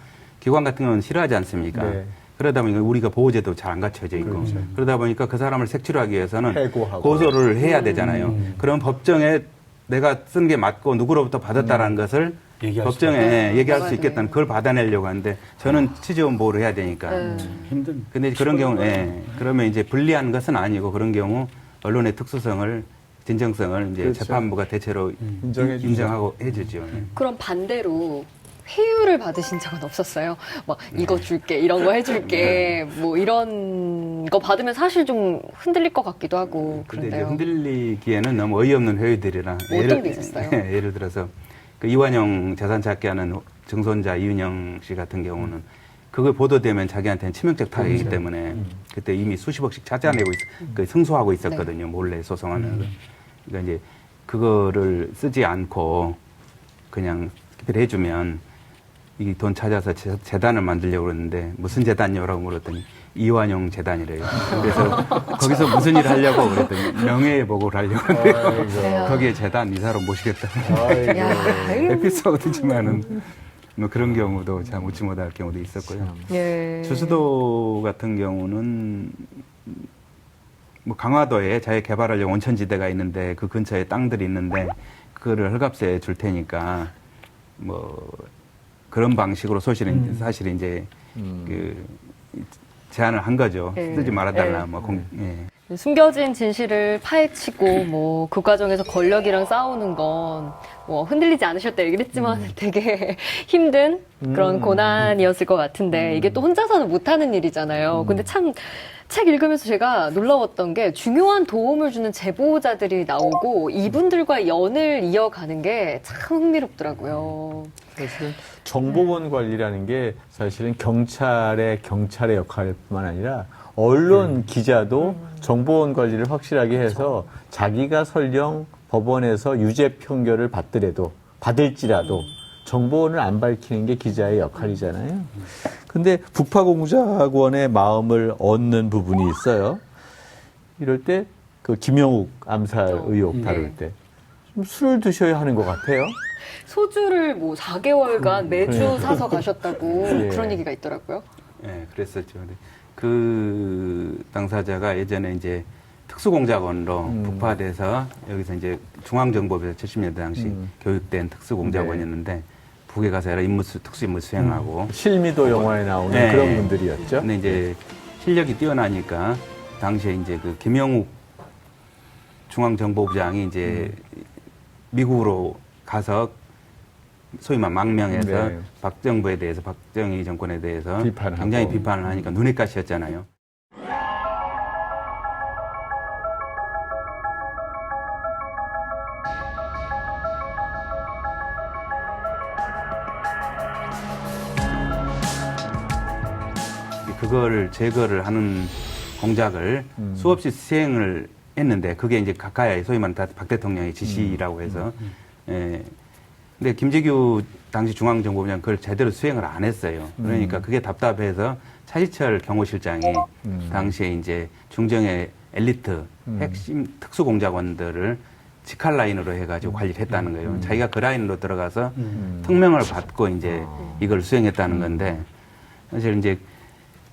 기관 같은 경우는 싫어하지 않습니까? 네. 그러다 보니까 우리가 보호제도 잘 안 갖춰져 있고 그렇죠. 그러다 보니까 그 사람을 색출하기 위해서는 해고하고. 고소를 해야 되잖아요. 그럼 법정에 내가 쓴 게 맞고 누구로부터 받았다라는 것을 얘기할 수 법정에 얘기할 수 받아야 있겠다는 그걸 받아내려고 하는데 저는 취재원 보호를 해야 되니까. 힘든. 근데 그런 경우, 그러면 이제 불리한 것은 아니고 그런 경우 언론의 특수성을, 진정성을 이제 그렇죠. 재판부가 대체로 인정해 주죠. 인정하고 해주죠. 그럼 반대로 회유를 받으신 적은 없었어요? 막 이거 줄게, 이런 거 해줄게, 뭐 이런 거 받으면 사실 좀 흔들릴 것 같기도 하고 근데 이제 그런데요. 흔들리기에는 너무 어이없는 회의들이라. 어떤 게 있었어요? 예를 들어서 그 이완영 재산 찾기 하는 증손자 이윤영 씨 같은 경우는 그걸 보도되면 자기한테는 치명적 타격이기 때문에 그때 이미 수십억씩 찾아내고 그 승소하고 있었거든요. 몰래 소송하는. 그러니까 이제 그거를 쓰지 않고 그냥 해주면 이 돈 찾아서 재단을 만들려고 그랬는데 무슨 재단이요라고 물었더니 이완용 재단이래요. 그래서 거기서 무슨 일 하려고 그랬더니 명예회복을 하려고 하는데 거기에 재단 이사로 모시겠다. 야, 에피소드지만은 뭐 그런 경우도 참 웃지 못할 경우도 있었고요. 예. 주수도 같은 경우는 뭐 강화도에 자기 개발하려고 온천지대가 있는데 그 근처에 땅들이 있는데 그거를 헐값에 줄 테니까 뭐 그런 방식으로 사실 이제 그 제안을 한 거죠. 네. 쓰지 말아달라. 네. 뭐 예. 숨겨진 진실을 파헤치고 뭐 그 과정에서 권력이랑 싸우는 건 뭐 흔들리지 않으셨다 얘기를 했지만 되게 힘든 그런 고난이었을 것 같은데 이게 또 혼자서는 못하는 일이잖아요. 근데 참 책 읽으면서 제가 놀라웠던 게 중요한 도움을 주는 제보자들이 나오고 이분들과 연을 이어가는 게 참 흥미롭더라고요. 사실은 정보원 관리라는 게 사실은 경찰의 역할뿐만 아니라 언론 기자도 정보원 관리를 확실하게 해서 자기가 설령 법원에서 유죄 판결을 받을지라도 정보원을 안 밝히는 게 기자의 역할이잖아요. 근데 북파공작원의 마음을 얻는 부분이 있어요. 이럴 때 그 김영욱 암살 의혹 다룰 때 좀 술을 드셔야 하는 것 같아요. 소주를 뭐 4개월간 매주 그러니까. 사서 가셨다고 예. 그런 얘기가 있더라고요. 예, 그랬었죠. 근데 그 당사자가 예전에 이제 특수공작원으로 북파돼서 여기서 이제 중앙정보부에서 70년대 당시 교육된 특수공작원이었는데 북에 가서 여러 특수임무 수행하고 실미도 영화에 나오는 네. 그런 분들이었죠. 근데 이제 실력이 뛰어나니까 당시에 이제 그 김영욱 중앙정보부장이 이제 미국으로 가서 소위 말 망명해서 네. 박정부에 대해서 박정희 정권에 대해서 비판하고. 굉장히 비판을 하니까 눈엣 가시였잖아요. 그거를 제거를 하는 공작을 수없이 수행을 했는데 그게 이제 가까이 소위 말하는 박 대통령의 지시라고 해서 예. 근데 김재규 당시 중앙정보부장 그걸 제대로 수행을 안 했어요. 그러니까 그게 답답해서 차지철 경호실장이 당시에 이제 중정의 엘리트 핵심 특수공작원들을 직할 라인으로 해가지고 관리를 했다는 거예요. 자기가 그 라인으로 들어가서 특명을 받고 이제 이걸 수행했다는 건데 사실 이제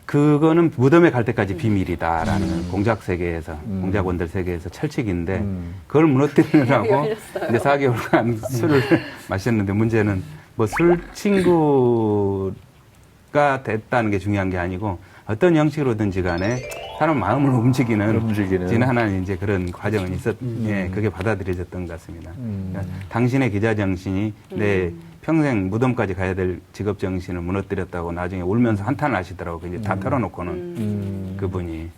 그거는 무덤에 갈 때까지 비밀이다라는 공작 세계에서 공작원들 세계에서 철칙인데 그걸 무너뜨리느라고 열렸어요. 이제 4개월간 술을 마셨는데 문제는 뭐 술 친구가 됐다는 게 중요한 게 아니고 어떤 형식으로든지 간에 사람 마음을 움직이는 하나는 이제 그런 과정은 예, 그게 받아들여졌던 것 같습니다. 그러니까 당신의 기자 정신이 내 평생 무덤까지 가야 될 직업 정신을 무너뜨렸다고 나중에 울면서 한탄을 하시더라고요. 이제 다 털어놓고는 그분이.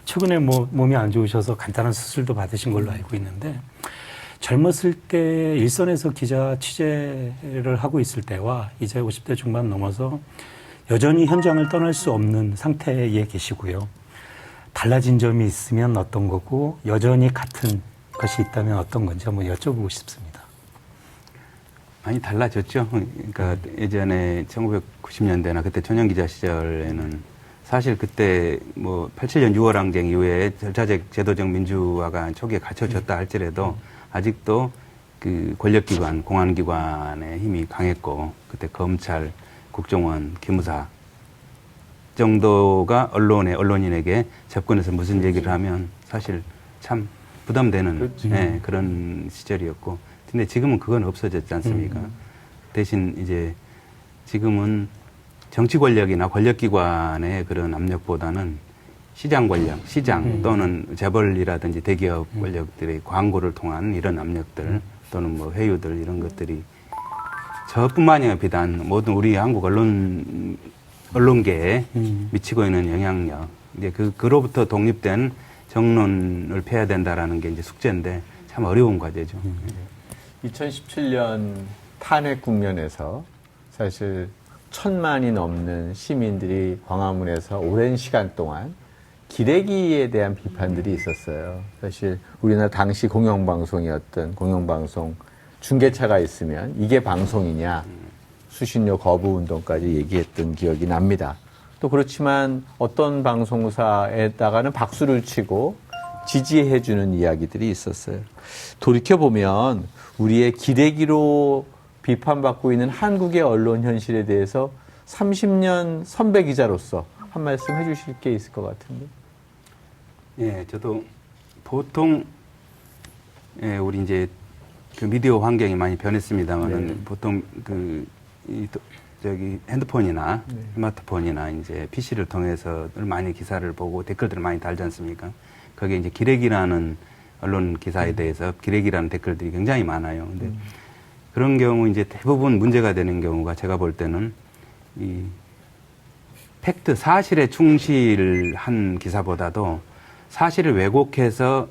최근에 뭐 몸이 안 좋으셔서 간단한 수술도 받으신 걸로 알고 있는데 젊었을 때 일선에서 기자 취재를 하고 있을 때와 이제 50대 중반 넘어서 여전히 현장을 떠날 수 없는 상태에 계시고요. 달라진 점이 있으면 어떤 거고 여전히 같은 것이 있다면 어떤 건지 한번 여쭤보고 싶습니다. 많이 달라졌죠. 그러니까 예전에 1990년대나 그때 초년기자 시절에는 사실 그때 뭐 87년 6월 항쟁 이후에 절차적 제도적 민주화가 초기에 갖춰졌다 할지라도 아직도 그 권력기관, 공안기관의 힘이 강했고 그때 검찰, 국정원, 기무사 정도가 언론인에게 접근해서 무슨 얘기를 하면 사실 참 부담되는 예, 그런 시절이었고 근데 지금은 그건 없어졌지 않습니까? 대신 이제 지금은 정치 권력이나 권력기관의 그런 압력보다는 시장 권력, 시장 또는 재벌이라든지 대기업 권력들의 광고를 통한 이런 압력들 또는 뭐 회유들 이런 것들이 저뿐만이 아니라 비단 모든 우리 한국 언론계에 미치고 있는 영향력, 이제 그로부터 독립된 정론을 펴야 된다라는 게 이제 숙제인데 참 어려운 과제죠. 2017년 탄핵 국면에서 사실 1,000만이 넘는 시민들이 광화문에서 오랜 시간 동안 기레기에 대한 비판들이 있었어요. 사실 우리나라 당시 공영방송이었던 공영방송 중계차가 있으면 이게 방송이냐 수신료 거부 운동까지 얘기했던 기억이 납니다. 또 그렇지만 어떤 방송사에다가는 박수를 치고 지지해주는 이야기들이 있었어요. 돌이켜보면 우리의 기레기로 비판받고 있는 한국의 언론 현실에 대해서 30년 선배 기자로서 한 말씀 해주실 게 있을 것 같은데. 예, 저도 보통 예, 우리 이제 그 미디어 환경이 많이 변했습니다만은 네. 보통 저기 핸드폰이나 스마트폰이나 이제 PC를 통해서 많이 기사를 보고 댓글들을 많이 달지 않습니까? 거기에 이제 기레기라는 언론 기사에 대해서 기레기라는 댓글들이 굉장히 많아요. 근데 그런 경우 이제 대부분 문제가 되는 경우가 제가 볼 때는 이 팩트, 사실에 충실한 기사보다도 사실을 왜곡해서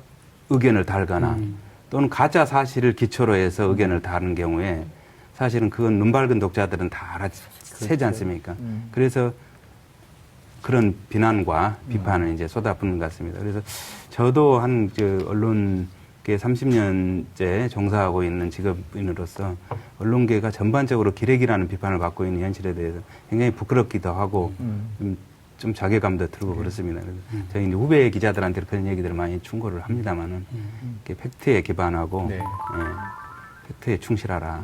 의견을 달거나 또는 가짜 사실을 기초로 해서 의견을 다는 경우에 사실은 그건 눈 밝은 독자들은 다 알아채지 않습니까? 그래서 그런 비난과 비판을 이제 쏟아붓는 것 같습니다. 그래서 저도 언론계 30년째 종사하고 있는 직업인으로서 언론계가 전반적으로 기레기라는 비판을 받고 있는 현실에 대해서 굉장히 부끄럽기도 하고 좀 자괴감도 들고 그렇습니다. 그래서 저희 이제 후배 기자들한테 그런 얘기들을 많이 충고를 합니다만은 팩트에 기반하고 네. 팩트에 충실하라.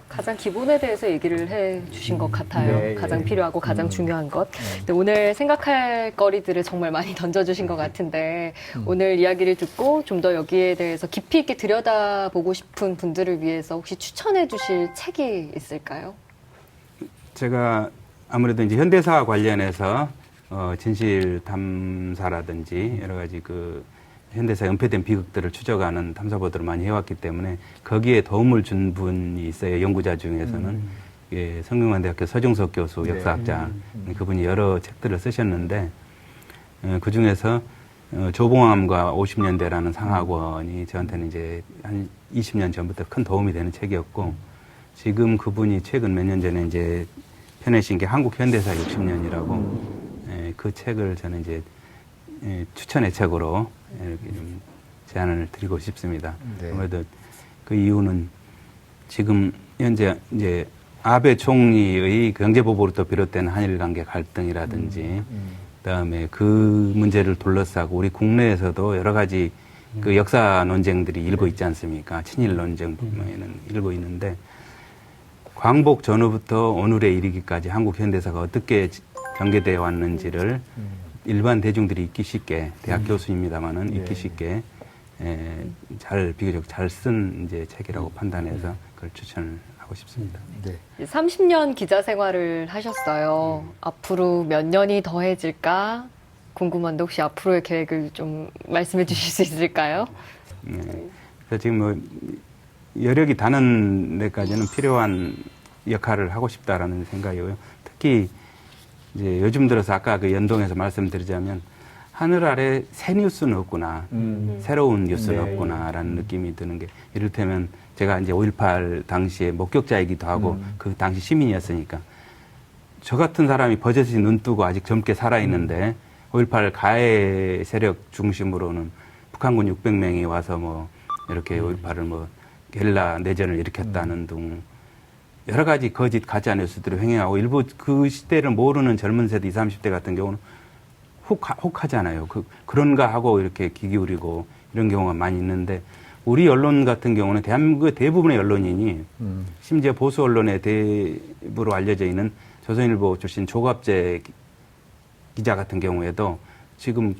가장 기본에 대해서 얘기를 해 주신 것 같아요. 네, 가장 예. 필요하고 가장 중요한 것. 근데 오늘 생각할 거리들을 정말 많이 던져주신 것 같은데 오늘 이야기를 듣고 좀 더 여기에 대해서 깊이 있게 들여다보고 싶은 분들을 위해서 혹시 추천해 주실 책이 있을까요? 제가 아무래도 이제 현대사와 관련해서 진실 탐사라든지 여러 가지 그 현대사 연패된 비극들을 추적하는 탐사보도를 많이 해왔기 때문에 거기에 도움을 준 분이 있어요. 연구자 중에서는 예, 성균관대학교 서중석 교수 역사학자 그분이 여러 책들을 쓰셨는데 그 중에서 조봉암과 50년대라는 상학원이 저한테는 이제 한 20년 전부터 큰 도움이 되는 책이었고 지금 그분이 최근 몇 년 전에 이제 펴내신 게 한국 현대사 60년이라고 그 책을 저는 이제 추천의 책으로 이렇게 좀 제안을 드리고 싶습니다. 네. 아무래도 그 이유는 지금 현재 이제 아베 총리의 경제보복으로부터 비롯된 한일 관계 갈등이라든지 그다음에 그 문제를 둘러싸고 우리 국내에서도 여러 가지 그 역사 논쟁들이 일고 있지 않습니까? 친일 논쟁 보면은 일고 있는데 광복 전후부터 오늘에 이르기까지 한국 현대사가 어떻게 전개되어 왔는지를 일반 대중들이 읽기 쉽게 대학 교수입니다만은 읽기 쉽게 비교적 잘 쓴 이제 책이라고 판단해서 그걸 추천을 하고 싶습니다. 네. 30년 기자 생활을 하셨어요. 앞으로 몇 년이 더해질까 궁금한데 혹시 앞으로의 계획을 좀 말씀해 주실 수 있을까요? 그래서 지금 뭐 여력이 닿는 데까지는 필요한 역할을 하고 싶다라는 생각이고요. 특히 이제 요즘 들어서 아까 그 연동해서 말씀드리자면 하늘 아래 새 뉴스는 없구나, 새로운 뉴스는 네. 없구나라는 느낌이 드는 게 이를테면 제가 이제 5.18 당시에 목격자이기도 하고 그 당시 시민이었으니까 저 같은 사람이 버젓이 눈 뜨고 아직 젊게 살아있는데 5.18 가해 세력 중심으로는 북한군 600명이 와서 뭐 이렇게 5.18을 뭐 게릴라 내전을 일으켰다는 등 여러 가지 거짓 가짜 뉴스들을 횡행하고 일부 그 시대를 모르는 젊은 세대 20, 30대 같은 경우는 혹하잖아요. 그런가 하고 이렇게 귀 기울이고 이런 경우가 많이 있는데 우리 언론 같은 경우는 대한민국의 대부분의 언론인이 심지어 보수 언론의 대부로 알려져 있는 조선일보 출신 조갑재 기자 같은 경우에도 지금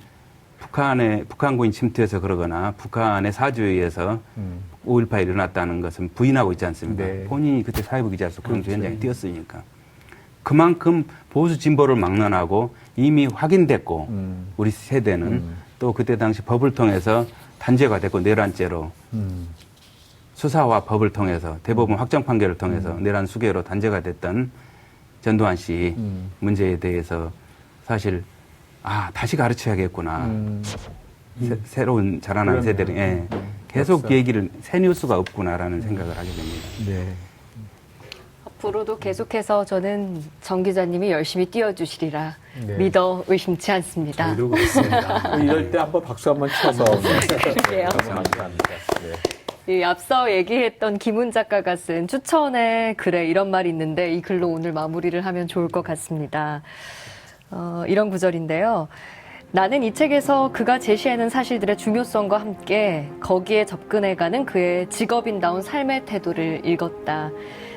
북한군이 침투해서 그러거나 북한의 사주에 의해서 5.18이 일어났다는 것은 부인하고 있지 않습니까? 네. 본인이 그때 사회부 기자로서 그런 현장에 뛰었으니까. 그만큼 보수 진보를 막론하고 이미 확인됐고 우리 세대는 또 그때 당시 법을 통해서 단죄가 됐고 내란죄로 수사와 법을 통해서 대법원 확정 판결을 통해서 내란 수개로 단죄가 됐던 전두환 씨 문제에 대해서 사실 다시 가르쳐야겠구나. 새로운 자라나는 세대를 계속 얘기를 새 뉴스가 없구나라는 생각을 하게 됩니다. 네. 앞으로도 계속해서 저는 정 기자님이 열심히 뛰어주시리라 네. 믿어 의심치 않습니다. 저희도 그렇습니다. 이럴 때 한번 박수 한번 쳐서. 그러게요. 너무 감사합니다. 네. 이 앞서 얘기했던 김훈 작가가 쓴 추천의 글에 이런 말이 있는데 이 글로 오늘 마무리를 하면 좋을 것 같습니다. 이런 구절인데요. 나는 이 책에서 그가 제시하는 사실들의 중요성과 함께 거기에 접근해가는 그의 직업인다운 삶의 태도를 읽었다.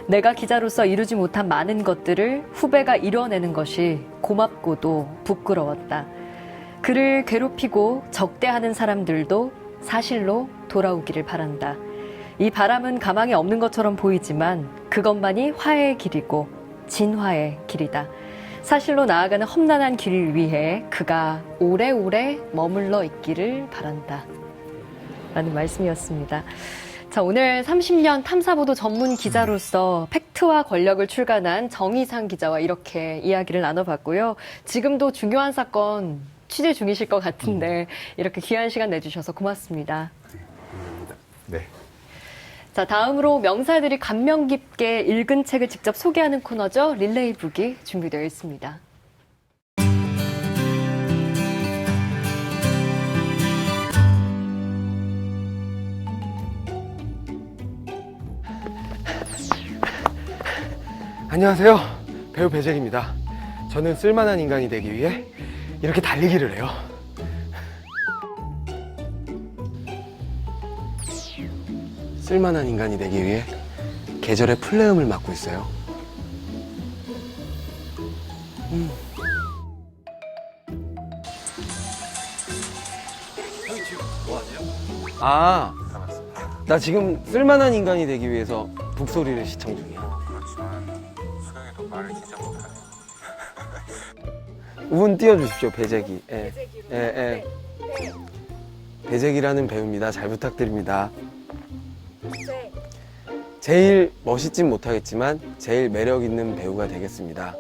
내가 기자로서 이루지 못한 많은 것들을 후배가 이뤄내는 것이 고맙고도 부끄러웠다. 그를 괴롭히고 적대하는 사람들도 사실로 돌아오기를 바란다. 이 바람은 가망이 없는 것처럼 보이지만 그것만이 화해의 길이고 진화의 길이다. 사실로 나아가는 험난한 길을 위해 그가 오래오래 머물러 있기를 바란다. 라는 말씀이었습니다. 자, 오늘 30년 탐사보도 전문 기자로서 팩트와 권력을 출간한 정의상 기자와 이렇게 이야기를 나눠봤고요. 지금도 중요한 사건 취재 중이실 것 같은데 이렇게 귀한 시간 내주셔서 고맙습니다. 네. 자, 다음으로 명사들이 감명 깊게 읽은 책을 직접 소개하는 코너죠. 릴레이 북이 준비되어 있습니다. 안녕하세요. 배우 배잭입니다. 저는 쓸만한 인간이 되기 위해 이렇게 달리기를 해요. 쓸만한 인간이 되기 위해 계절의 플레음을 맡고 있어요. 아, 나 지금 쓸만한 인간이 되기 위해서 북소리를 시청 중이야. 운 띄워주십시오, 배잭이. 예. 예. 배잭이라는 배우입니다. 잘 부탁드립니다. 제일 멋있진 못하겠지만 제일 매력 있는 배우가 되겠습니다.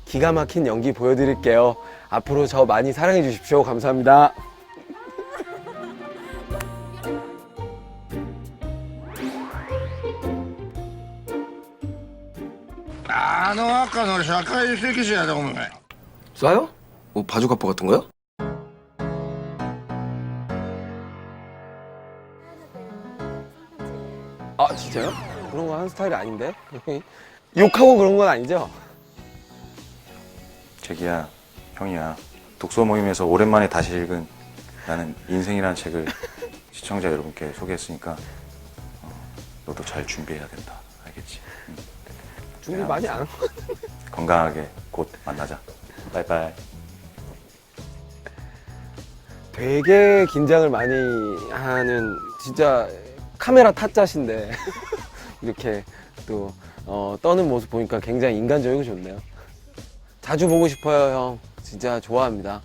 기가 막힌 연기 보여드릴게요. 앞으로 저 많이 사랑해 주십시오. 감사합니다. 너 아까 너社会主義者だお前。 쏴요? 뭐 바주카포 같은 거요? 아 진짜요? 그런 거 하는 스타일이 아닌데? 욕하고 그런 건 아니죠? 자기야, 형이야. 독서 모임에서 오랜만에 다시 읽은 나는 인생이라는 책을 시청자 여러분께 소개했으니까 너도 잘 준비해야 된다. 알겠지? 준비 많이 안 한 거 같아. 건강하게 곧 만나자. 빠이빠이. 되게 긴장을 많이 하는 진짜 카메라 타짜신데 이렇게 또 떠는 모습 보니까 굉장히 인간적이고 좋네요. 자주 보고 싶어요, 형. 진짜 좋아합니다.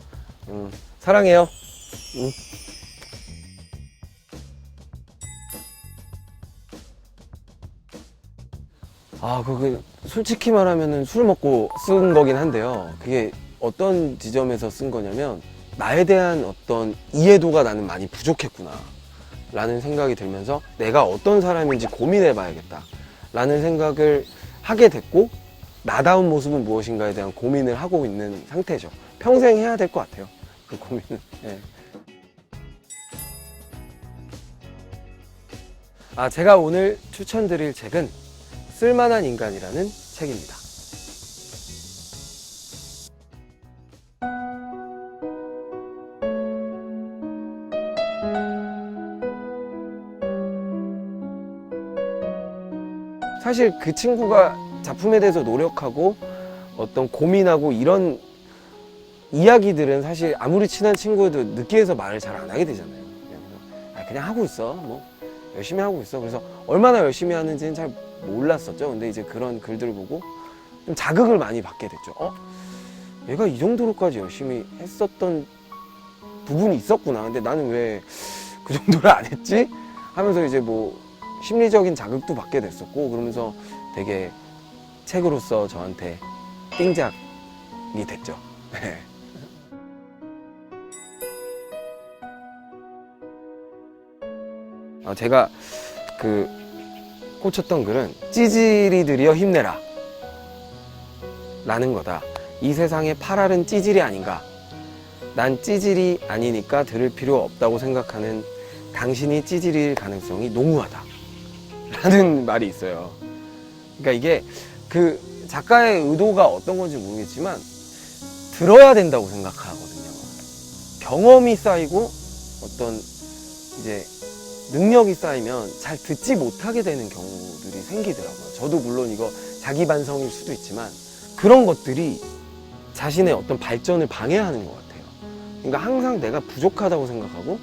사랑해요. 아, 그게 솔직히 말하면은 술 먹고 쓴 거긴 한데요. 그게 어떤 지점에서 쓴 거냐면 나에 대한 어떤 이해도가 나는 많이 부족했구나 라는 생각이 들면서 내가 어떤 사람인지 고민해 봐야겠다 라는 생각을 하게 됐고, 나다운 모습은 무엇인가에 대한 고민을 하고 있는 상태죠. 평생 해야 될 것 같아요, 그 고민은. 네. 제가 오늘 추천드릴 책은 쓸만한 인간이라는 책입니다. 사실 그 친구가 작품에 대해서 노력하고 어떤 고민하고 이런 이야기들은 사실 아무리 친한 친구여도 느끼해서 말을 잘 안 하게 되잖아요. 그냥 하고 있어, 뭐 열심히 하고 있어. 그래서 얼마나 열심히 하는지는 잘 몰랐었죠. 근데 이제 그런 글들을 보고 좀 자극을 많이 받게 됐죠. 얘가 이 정도로까지 열심히 했었던 부분이 있었구나. 근데 나는 왜 그 정도를 안 했지? 하면서 이제 뭐 심리적인 자극도 받게 됐었고, 그러면서 되게 책으로서 저한테 띵작이 됐죠. 제가 꽂혔던 글은 찌질이들이여 힘내라 라는 거다. 이 세상에 팔알은 찌질이 아닌가. 난 찌질이 아니니까 들을 필요 없다고 생각하는 당신이 찌질일 가능성이 농후하다 라는 말이 있어요. 그러니까 이게 그 작가의 의도가 어떤 건지 모르겠지만 들어야 된다고 생각하거든요. 경험이 쌓이고 어떤 이제 능력이 쌓이면 잘 듣지 못하게 되는 경우들이 생기더라고요. 저도 물론 이거 자기 반성일 수도 있지만 그런 것들이 자신의 어떤 발전을 방해하는 것 같아요. 그러니까 항상 내가 부족하다고 생각하고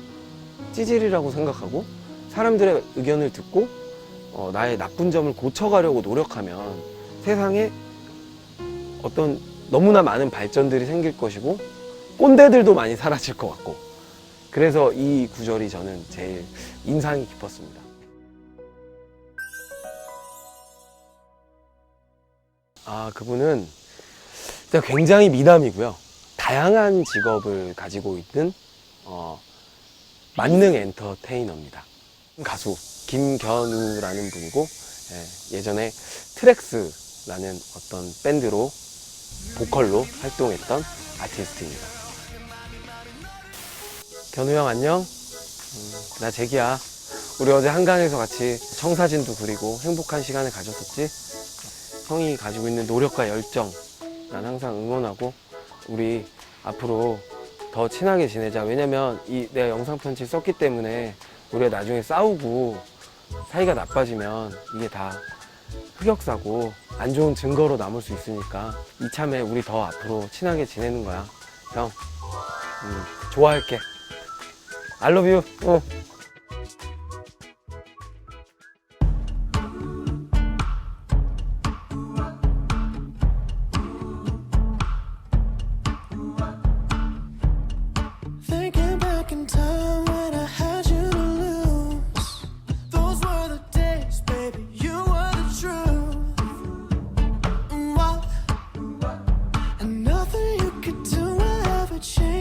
찌질이라고 생각하고 사람들의 의견을 듣고 나의 나쁜 점을 고쳐가려고 노력하면 세상에 어떤 너무나 많은 발전들이 생길 것이고 꼰대들도 많이 사라질 것 같고 그래서 이 구절이 저는 제일 인상이 깊었습니다. 그분은 진짜 굉장히 미남이고요. 다양한 직업을 가지고 있는 만능 엔터테이너입니다. 가수 김견우라는 분이고 예전에 트랙스라는 어떤 밴드로 보컬로 활동했던 아티스트입니다. 견우 형 안녕? 나 재기야. 우리 어제 한강에서 같이 청사진도 그리고 행복한 시간을 가졌었지? 형이 가지고 있는 노력과 열정 난 항상 응원하고 우리 앞으로 더 친하게 지내자. 왜냐면 내가 영상 편지 썼기 때문에 우리가 나중에 싸우고 사이가 나빠지면 이게 다 흑역사고 안 좋은 증거로 남을 수 있으니까 이참에 우리 더 앞으로 친하게 지내는 거야. 형, 좋아할게. I love you. Thinking back in time when I had you to lose. Those were the days, baby, you were the truth. And nothing you could do will ever change.